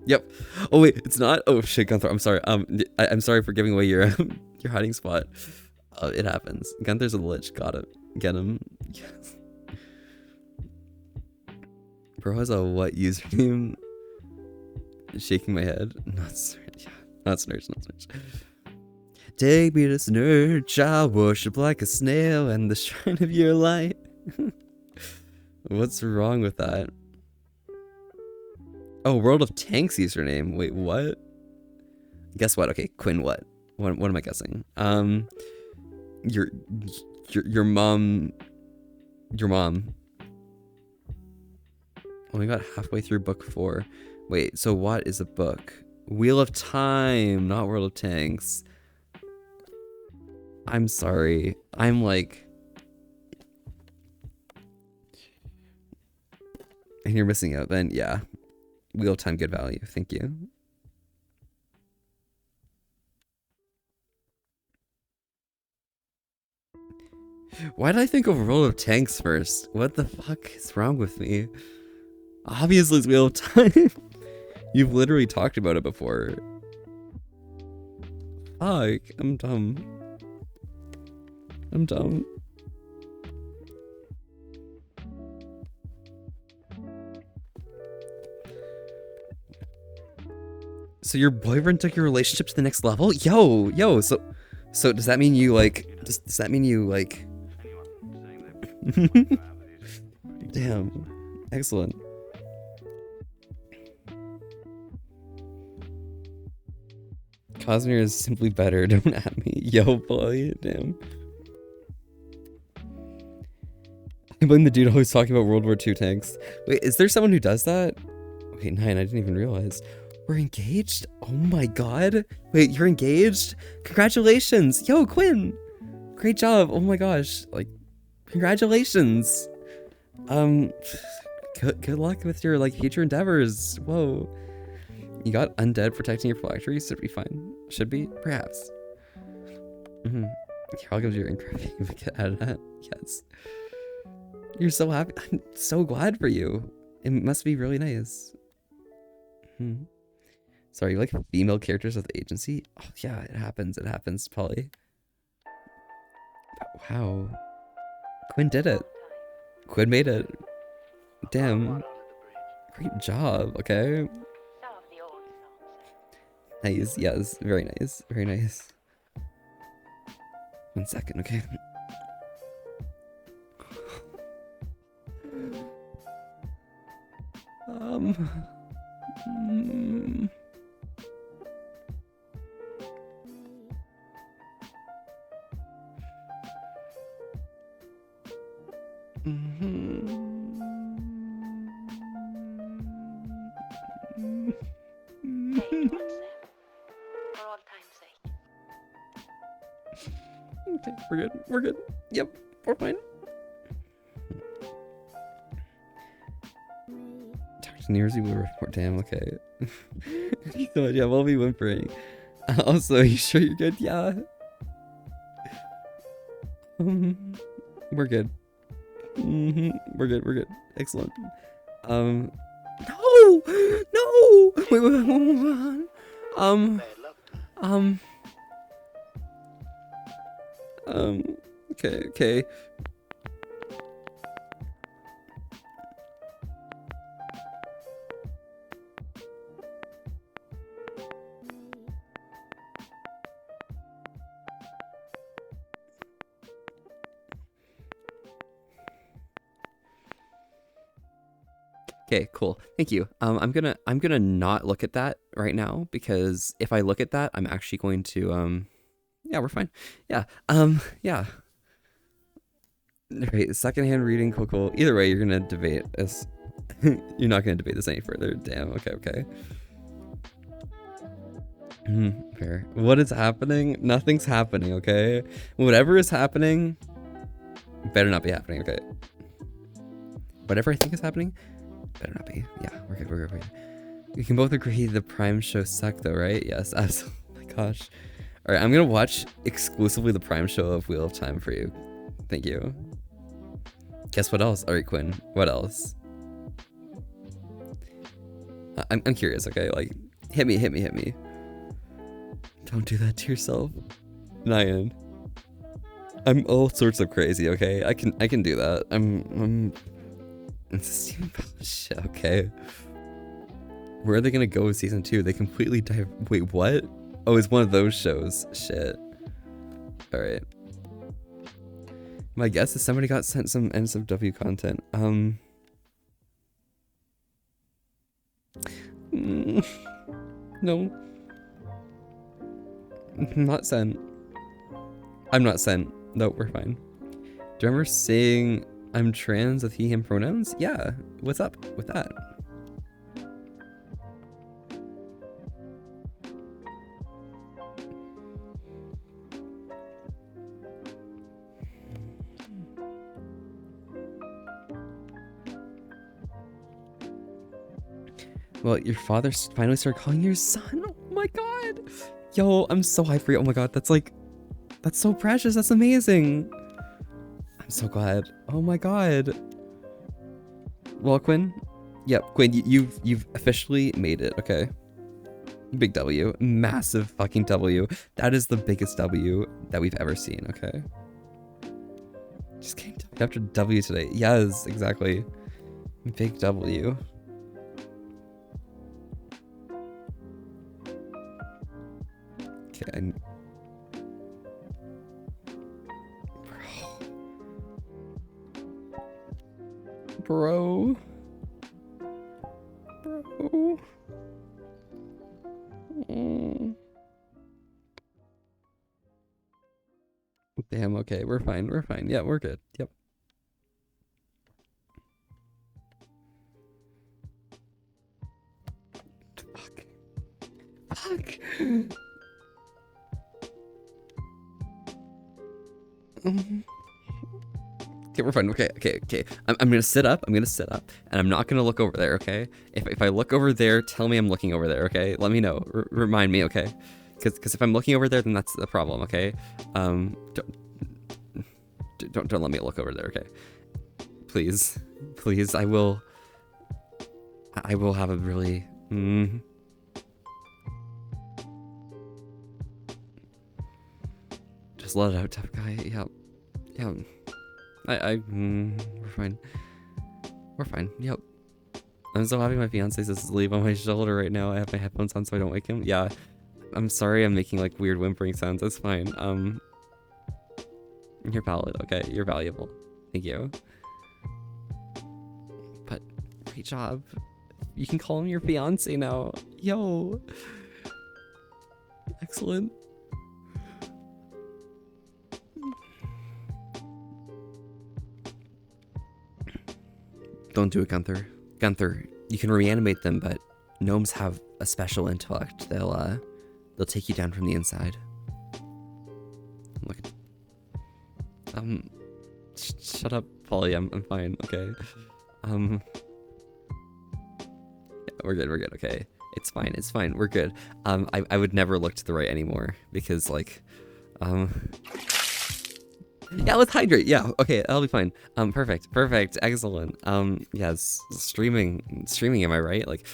Yep. Oh wait, it's not. Oh shit, Gunther. I'm sorry. I'm sorry for giving away your your hiding spot. It happens. Gunther's a lich. Got it. Get him. Yes. Bro has a what username? Shaking my head. Not Snurch. Yeah. Not Snurch. Take me to Snurch. I'll worship like a snail and the shrine of your light. What's wrong with that? Oh, World of Tanks username. Wait, what? Guess what? Okay, Quinn, what? What am I guessing? Your mom. Only got halfway through book 4. Wait, so what is a book? Wheel of Time, not World of Tanks. I'm sorry. I'm like... And you're missing out, then yeah. Wheel of Time, good value. Thank you. Why did I think of World of Tanks first? What the fuck is wrong with me? Obviously it's Wheel of Time. You've literally talked about it before. Fuck, I'm dumb. So your boyfriend took your relationship to the next level? Yo, so does that mean you like, does that mean you like... Damn, excellent. Cosmere is simply better, don't at me. Yo, boy, damn. I blame the dude always talking about World War II tanks. Wait, is there someone who does that? Wait, 9, I didn't even realize. We're engaged? Oh my god. Wait, you're engaged? Congratulations. Yo, Quinn. Great job. Oh my gosh. Like, congratulations. Good luck with your like future endeavors. Whoa. You got undead protecting your phylactery, should be fine. Should be, perhaps. Mm-hmm. You're welcome to your engraving. Get out of that. Yes. You're so happy. I'm so glad for you. It must be really nice. Hmm. Sorry, you like female characters with agency? Oh yeah, it happens. It happens, Polly. Wow. Quinn did it. Quinn made it. Damn. Great job, okay? Nice, yes, very nice, very nice. 1 second, okay? mm. Okay, we're good. We're good. Yep, we're fine. Talk to Nearsy will report. Damn, okay. So yeah, we'll be whimpering. Also, you sure you're good? Yeah. We're good. We're good. We're good. Excellent. No, no. Wait. Okay. Okay, cool. Thank you. I'm gonna not look at that right now because if I look at that, I'm actually going to yeah, we're fine. Yeah. Yeah. Right, secondhand reading, cool. Either way, you're gonna debate this. You're not gonna debate this any further. Damn, okay. Fair. What is happening? Nothing's happening, okay? Whatever is happening better not be happening, okay? Whatever I think is happening better not be. Yeah, we're good. We can both agree the Prime shows suck though, right? Yes, absolutely. Oh my gosh. Alright, I'm gonna watch exclusively the Prime show of Wheel of Time for you. Thank you. Guess what else? Alright, Quinn. What else? I'm curious, okay? Like, hit me. Don't do that to yourself. Nyan. I'm all sorts of crazy, okay? I can do that. I'm shit, okay. Where are they gonna go with season 2? They completely dive. Wait, what? Oh, it's one of those shows. Shit. Alright. My guess is somebody got sent some NSFW content. No. Not sent. I'm not sent. No, we're fine. Do you remember saying I'm trans with he, him pronouns? Yeah. What's up with that? Well, your father finally started calling you your son? Oh my god! Yo, I'm so hyped for you. Oh my god, that's so precious. That's amazing. I'm so glad. Oh my god. Well, Quinn. Yep, Quinn, you've officially made it, okay? Big W. Massive fucking W. That is the biggest W that we've ever seen, okay? Just came after W today. Yes, exactly. Big W. Okay, Bro. Damn, okay, we're fine. Yeah, we're good. Yep. Fuck. Okay, we're fine. Okay. I'm gonna sit up. I'm gonna sit up, and I'm not gonna look over there. Okay. If I look over there, tell me I'm looking over there. Okay. Let me know. Remind me. Okay. Because if I'm looking over there, then that's the problem. Okay. Don't let me look over there. Okay. Please. I will have a really. Just let it out, tough guy. Yeah. We're fine. We're fine. Yep. I'm so happy my fiance says to sleep on my shoulder right now. I have my headphones on so I don't wake him. Yeah. I'm sorry I'm making like weird whimpering sounds. That's fine. You're valid. Okay. You're valuable. Thank you. But great job. You can call him your fiance now. Yo. Excellent. Don't do it, Gunther. Gunther, you can reanimate them, but gnomes have a special intellect. They'll take you down from the inside. Look. Shut up, Polly. I'm fine. Okay. Yeah, we're good. Okay. It's fine. We're good. I would never look to the right anymore because like, yeah, let's hydrate. Yeah, okay, that'll be fine. Perfect, excellent. Yes, streaming, am I right? Like,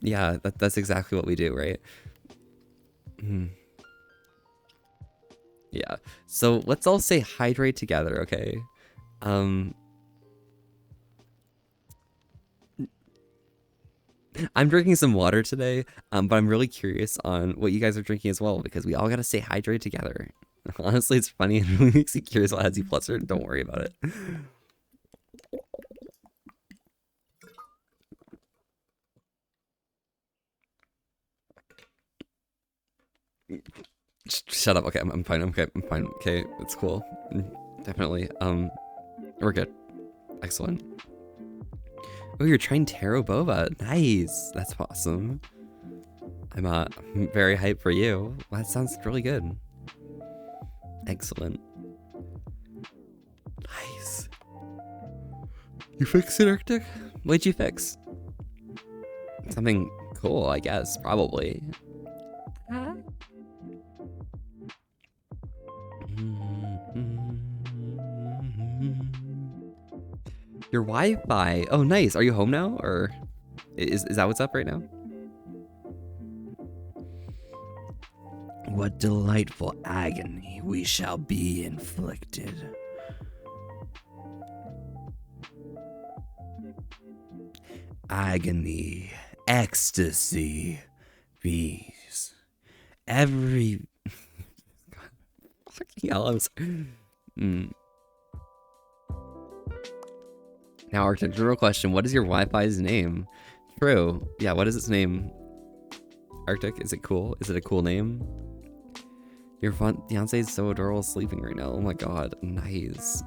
yeah, that's exactly what we do, right? Yeah, so let's all say hydrate together, okay? I'm drinking some water today, but I'm really curious on what you guys are drinking as well, because we all gotta say hydrate together. Honestly, it's funny and really makes you curious what has you flustered. Don't worry about it. Shut up. Okay, I'm fine. Okay, I'm fine. Okay, it's cool. Definitely. We're good. Excellent. Oh, you're trying Taro Boba. Nice. That's awesome. I'm very hyped for you. That sounds really good. Excellent. Nice. You fixed it, Arctic? What'd you fix? Something cool, I guess. Probably. Your Wi-Fi. Oh, nice. Are you home now, or is that what's up right now? What delightful agony we shall be inflicted. Agony, ecstasy, peace. Every. Fucking hell, I'm sorry. Now, Arctic, general question: what is your Wi-Fi's name? True. Yeah. What is its name? Arctic, is it cool? Is it a cool name? Your fiance is so adorable sleeping right now. Oh my god. Nice.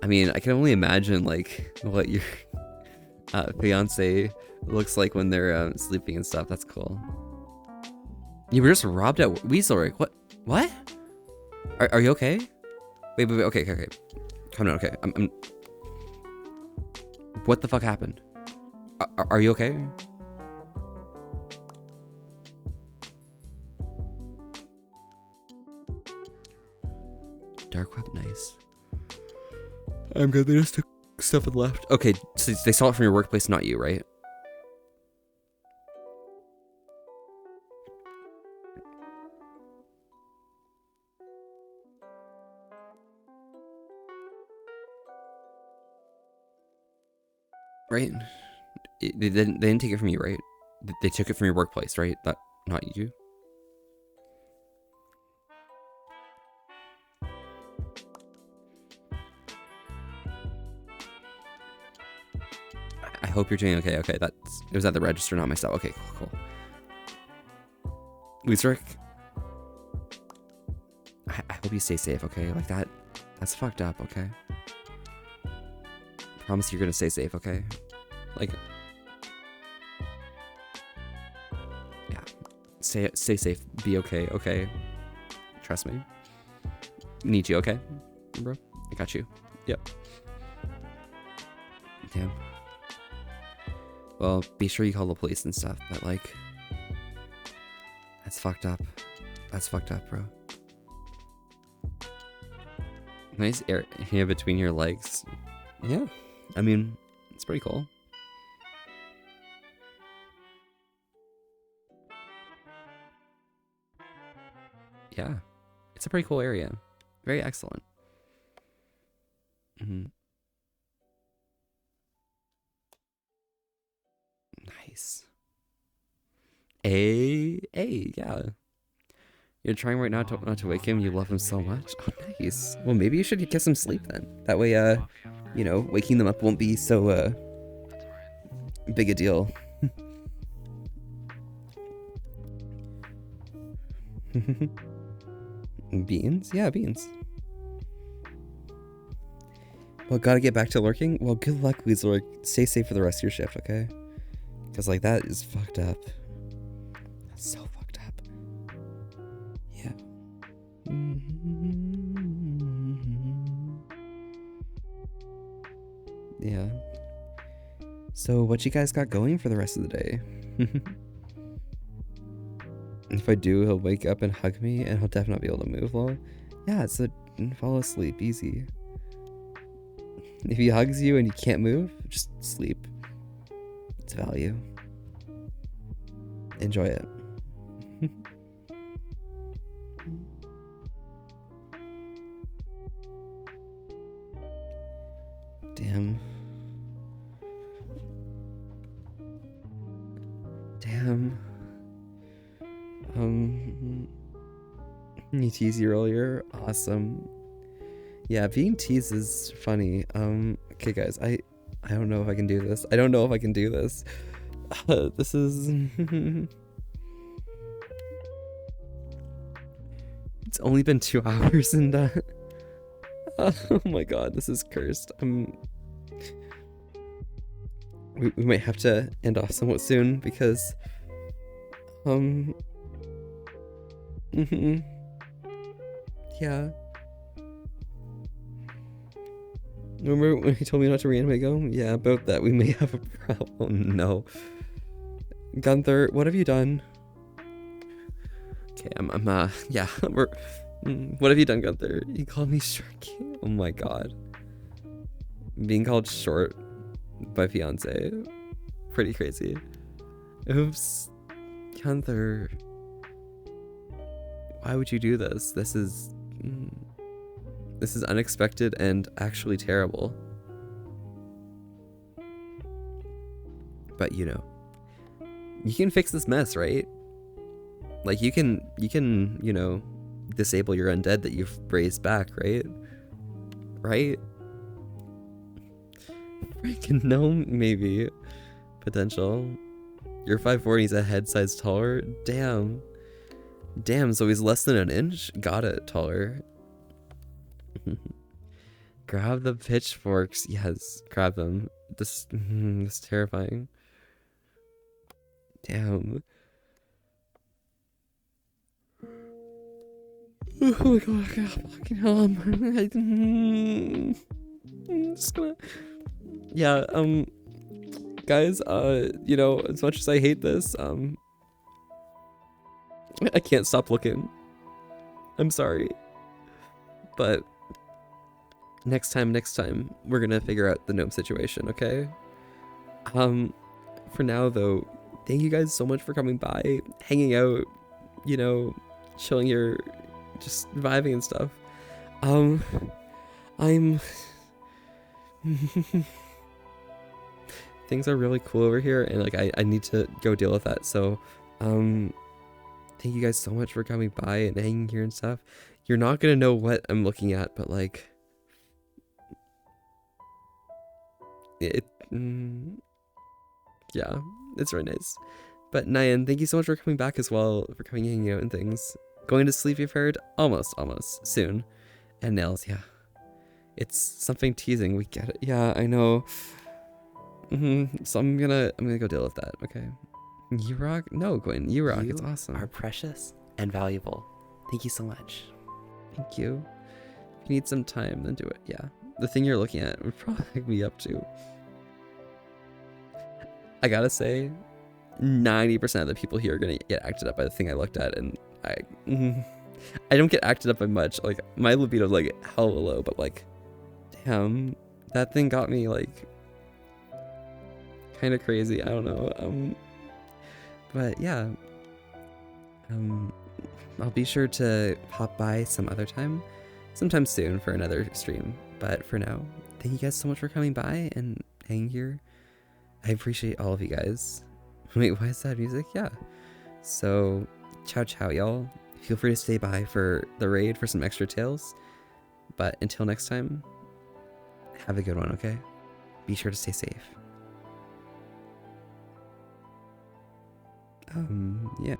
I mean, I can only imagine like what your fiance looks like when they're sleeping and stuff. That's cool. You were just robbed at Weaselrick. What? Are you okay? Wait. Okay. Come on. Okay. I'm. What the fuck happened? Are you okay? Dark web, nice. I'm good. They just took stuff and left. Okay, so they saw it from your workplace, not you, right? Right? They didn't take it from you, right? They took it from your workplace, right? Not you? I hope you're doing okay. Okay, it was at the register, not myself. Okay, cool. Weezrick, I hope you stay safe, okay? Like that's fucked up, okay? Promise you're gonna stay safe, okay? Like, yeah, stay safe, be okay, okay? Trust me. Need you, okay, bro? I got you. Yep. Damn. Well, be sure you call the police and stuff, but like, that's fucked up. That's fucked up, bro. Nice area between your legs. Yeah. I mean, it's pretty cool. Yeah. It's a pretty cool area. Very excellent. Nice. Yeah. You're trying right now not to wake him. You love him so much. Oh, nice. Well, maybe you should get some sleep then. That way, you know, waking them up won't be so, big a deal. Beans? Yeah, beans. Well, gotta get back to lurking? Well, good luck, Weasel. Stay safe for the rest of your shift, okay? Because, like, that is fucked up. That's so fucked up. Yeah. Yeah. So, what you guys got going for the rest of the day? If I do, he'll wake up and hug me, and he'll definitely not be able to move, lol. Yeah, so fall asleep, easy. If he hugs you and you can't move, just sleep. It's value. Enjoy it. Damn. You teased you earlier. Awesome. Yeah, being teased is funny. Okay, guys, I don't know if I can do this. I don't know if I can do this. This is... It's only been 2 hours and, oh my god, this is cursed. We might have to end off somewhat soon because, yeah. Remember when he told me not to reanimate go? Yeah, about that we may have a problem. No. Gunther, what have you done? Okay, yeah, what have you done, Gunther? You called me short. Oh my god. Being called short by fiance. Pretty crazy. Oops. Gunther. Why would you do this? This is unexpected and actually terrible. But you know, you can fix this mess, right? Like you can, you know, disable your undead that you've raised back, right? Right? Freaking gnome, maybe. Potential. You're 5'4" and he's a head size taller? Damn. Damn, so he's less than an inch? Got it, taller. Grab the pitchforks. Yes, grab them. This is terrifying. Damn. Oh my god, fucking hell. I'm just gonna... Yeah, guys, you know, as much as I hate this, I can't stop looking. I'm sorry. But next time, we're gonna figure out the gnome situation, okay? For now, though, thank you guys so much for coming by, hanging out, you know, chilling here, just vibing and stuff. Things are really cool over here, and like I need to go deal with that. So, thank you guys so much for coming by and hanging here and stuff. You're not gonna know what I'm looking at, but like, yeah, it's really nice. But Nyan, thank you so much for coming back as well, for coming hanging out and things. Going to sleep, you've heard? Almost, soon. And nails, yeah. It's something teasing, we get it. Yeah, I know. So I'm gonna go deal with that, okay? You rock? No, Gwen, you rock, it's awesome. You are precious and valuable. Thank you so much. Thank you. If you need some time, then do it. Yeah. The thing you're looking at would probably pick me up too. I gotta say, 90% of the people here are gonna get acted up by the thing I looked at, and I don't get acted up by much. Like, my libido's like hella low, but like, damn, that thing got me like kind of crazy. I don't know. But yeah, I'll be sure to pop by some other time, sometime soon for another stream. But for now, thank you guys so much for coming by and hanging here. I appreciate all of you guys. Wait, why is that music? Yeah. So, ciao ciao, y'all. Feel free to stay by for the raid for some extra tales. But until next time, have a good one, okay? Be sure to stay safe. Yeah.